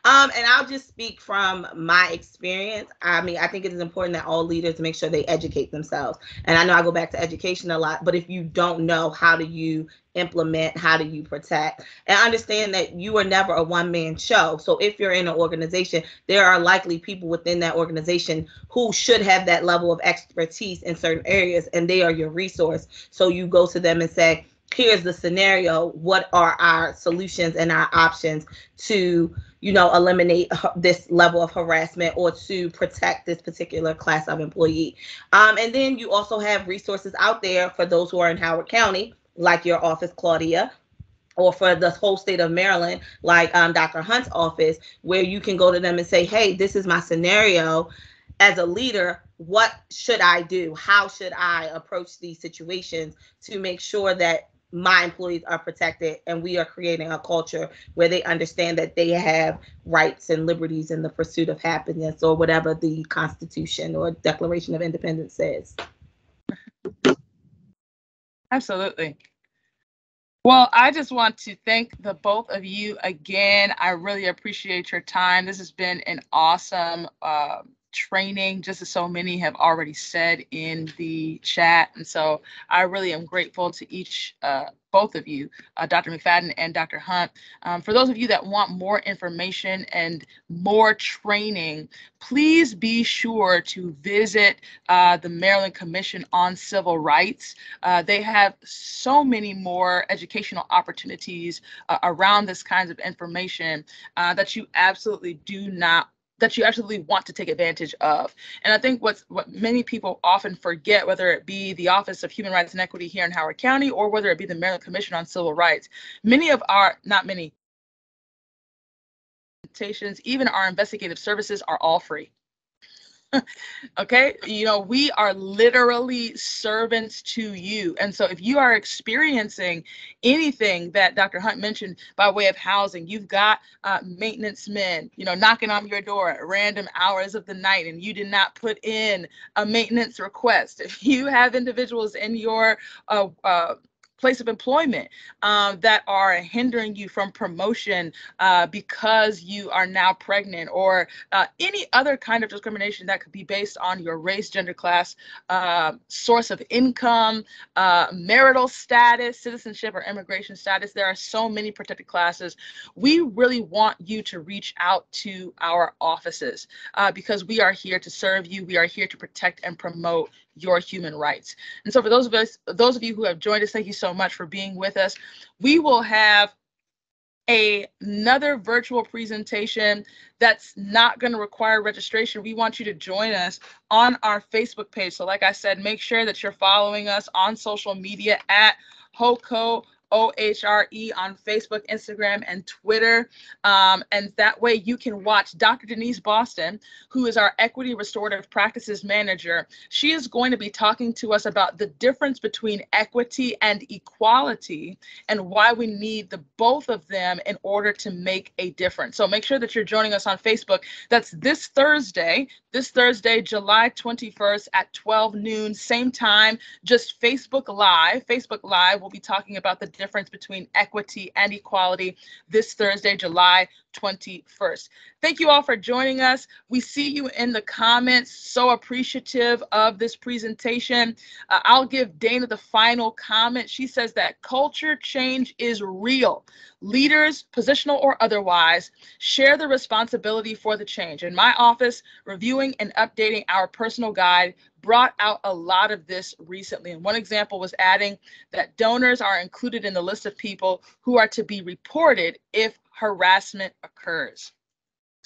And I'll just speak from my experience. I mean, I think it is important that all leaders make sure they educate themselves. And I know I go back to education a lot, but if you don't know, how do you implement, how do you protect, and understand that you are never a one-man show. So if you're in an organization, there are likely people within that organization who should have that level of expertise in certain areas, and they are your resource. So you go to them and say, here's the scenario. What are our solutions and our options to, eliminate this level of harassment or to protect this particular class of employee? And then you also have resources out there for those who are in Howard County, like your office, Claudia, or for the whole state of Maryland, like Dr. Hunt's office, where you can go to them and say, hey, this is my scenario. As a leader, what should I do? How should I approach these situations to make sure that my employees are protected and we are creating a culture where they understand that they have rights and liberties in the pursuit of happiness, or whatever the Constitution or Declaration of Independence says? Absolutely. Well, I just want to thank the both of you again. I really appreciate your time. This has been an awesome training, just as so many have already said in the chat. And so I really am grateful to both of you, Dr. McFadden and Dr. Hunt. For those of you that want more information and more training, please be sure to visit the Maryland Commission on Civil Rights. They have so many more educational opportunities around this kinds of information that you absolutely want to take advantage of. And I think what many people often forget, whether it be the Office of Human Rights and Equity here in Howard County, or whether it be the Maryland Commission on Civil Rights, even our investigative services are all free. Okay, we are literally servants to you. And so if you are experiencing anything that Dr. Hunt mentioned by way of housing, you've got maintenance men, knocking on your door at random hours of the night, and you did not put in a maintenance request. If you have individuals in your place of employment that are hindering you from promotion because you are now pregnant, or any other kind of discrimination that could be based on your race, gender, class, source of income, marital status, citizenship, or immigration status. There are so many protected classes. We really want you to reach out to our offices because we are here to serve you. We are here to protect and promote your human rights. And so for those of you who have joined us, thank you so much for being with us. We will have another virtual presentation that's not going to require registration. We want you to join us on our Facebook page. So like I said, make sure that you're following us on social media at HOCO OHRE on Facebook, Instagram, and Twitter. And that way you can watch Dr. Denise Boston, who is our Equity Restorative Practices Manager. She is going to be talking to us about the difference between equity and equality and why we need both of them in order to make a difference. So make sure that you're joining us on Facebook. That's this Thursday, July 21st at 12 noon, same time, just Facebook Live. Facebook Live will be talking about the difference difference between equity and equality this Thursday, July 21st. Thank you all for joining us. We see you in the comments. So appreciative of this presentation. I'll give Dana the final comment. She says that culture change is real. Leaders, positional or otherwise, share the responsibility for the change. In my office, reviewing and updating our personal guide brought out a lot of this recently. And one example was adding that donors are included in the list of people who are to be reported if harassment occurs.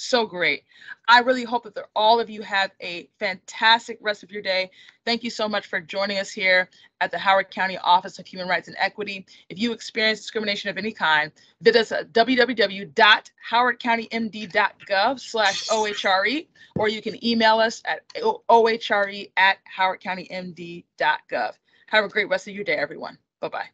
So great. I really hope that all of you have a fantastic rest of your day. Thank you so much for joining us here at the Howard County Office of Human Rights and Equity. If you experience discrimination of any kind, visit us at www.howardcountymd.gov/OHRE, or you can email us at ohre@howardcountymd.gov. Have a great rest of your day, everyone. Bye-bye.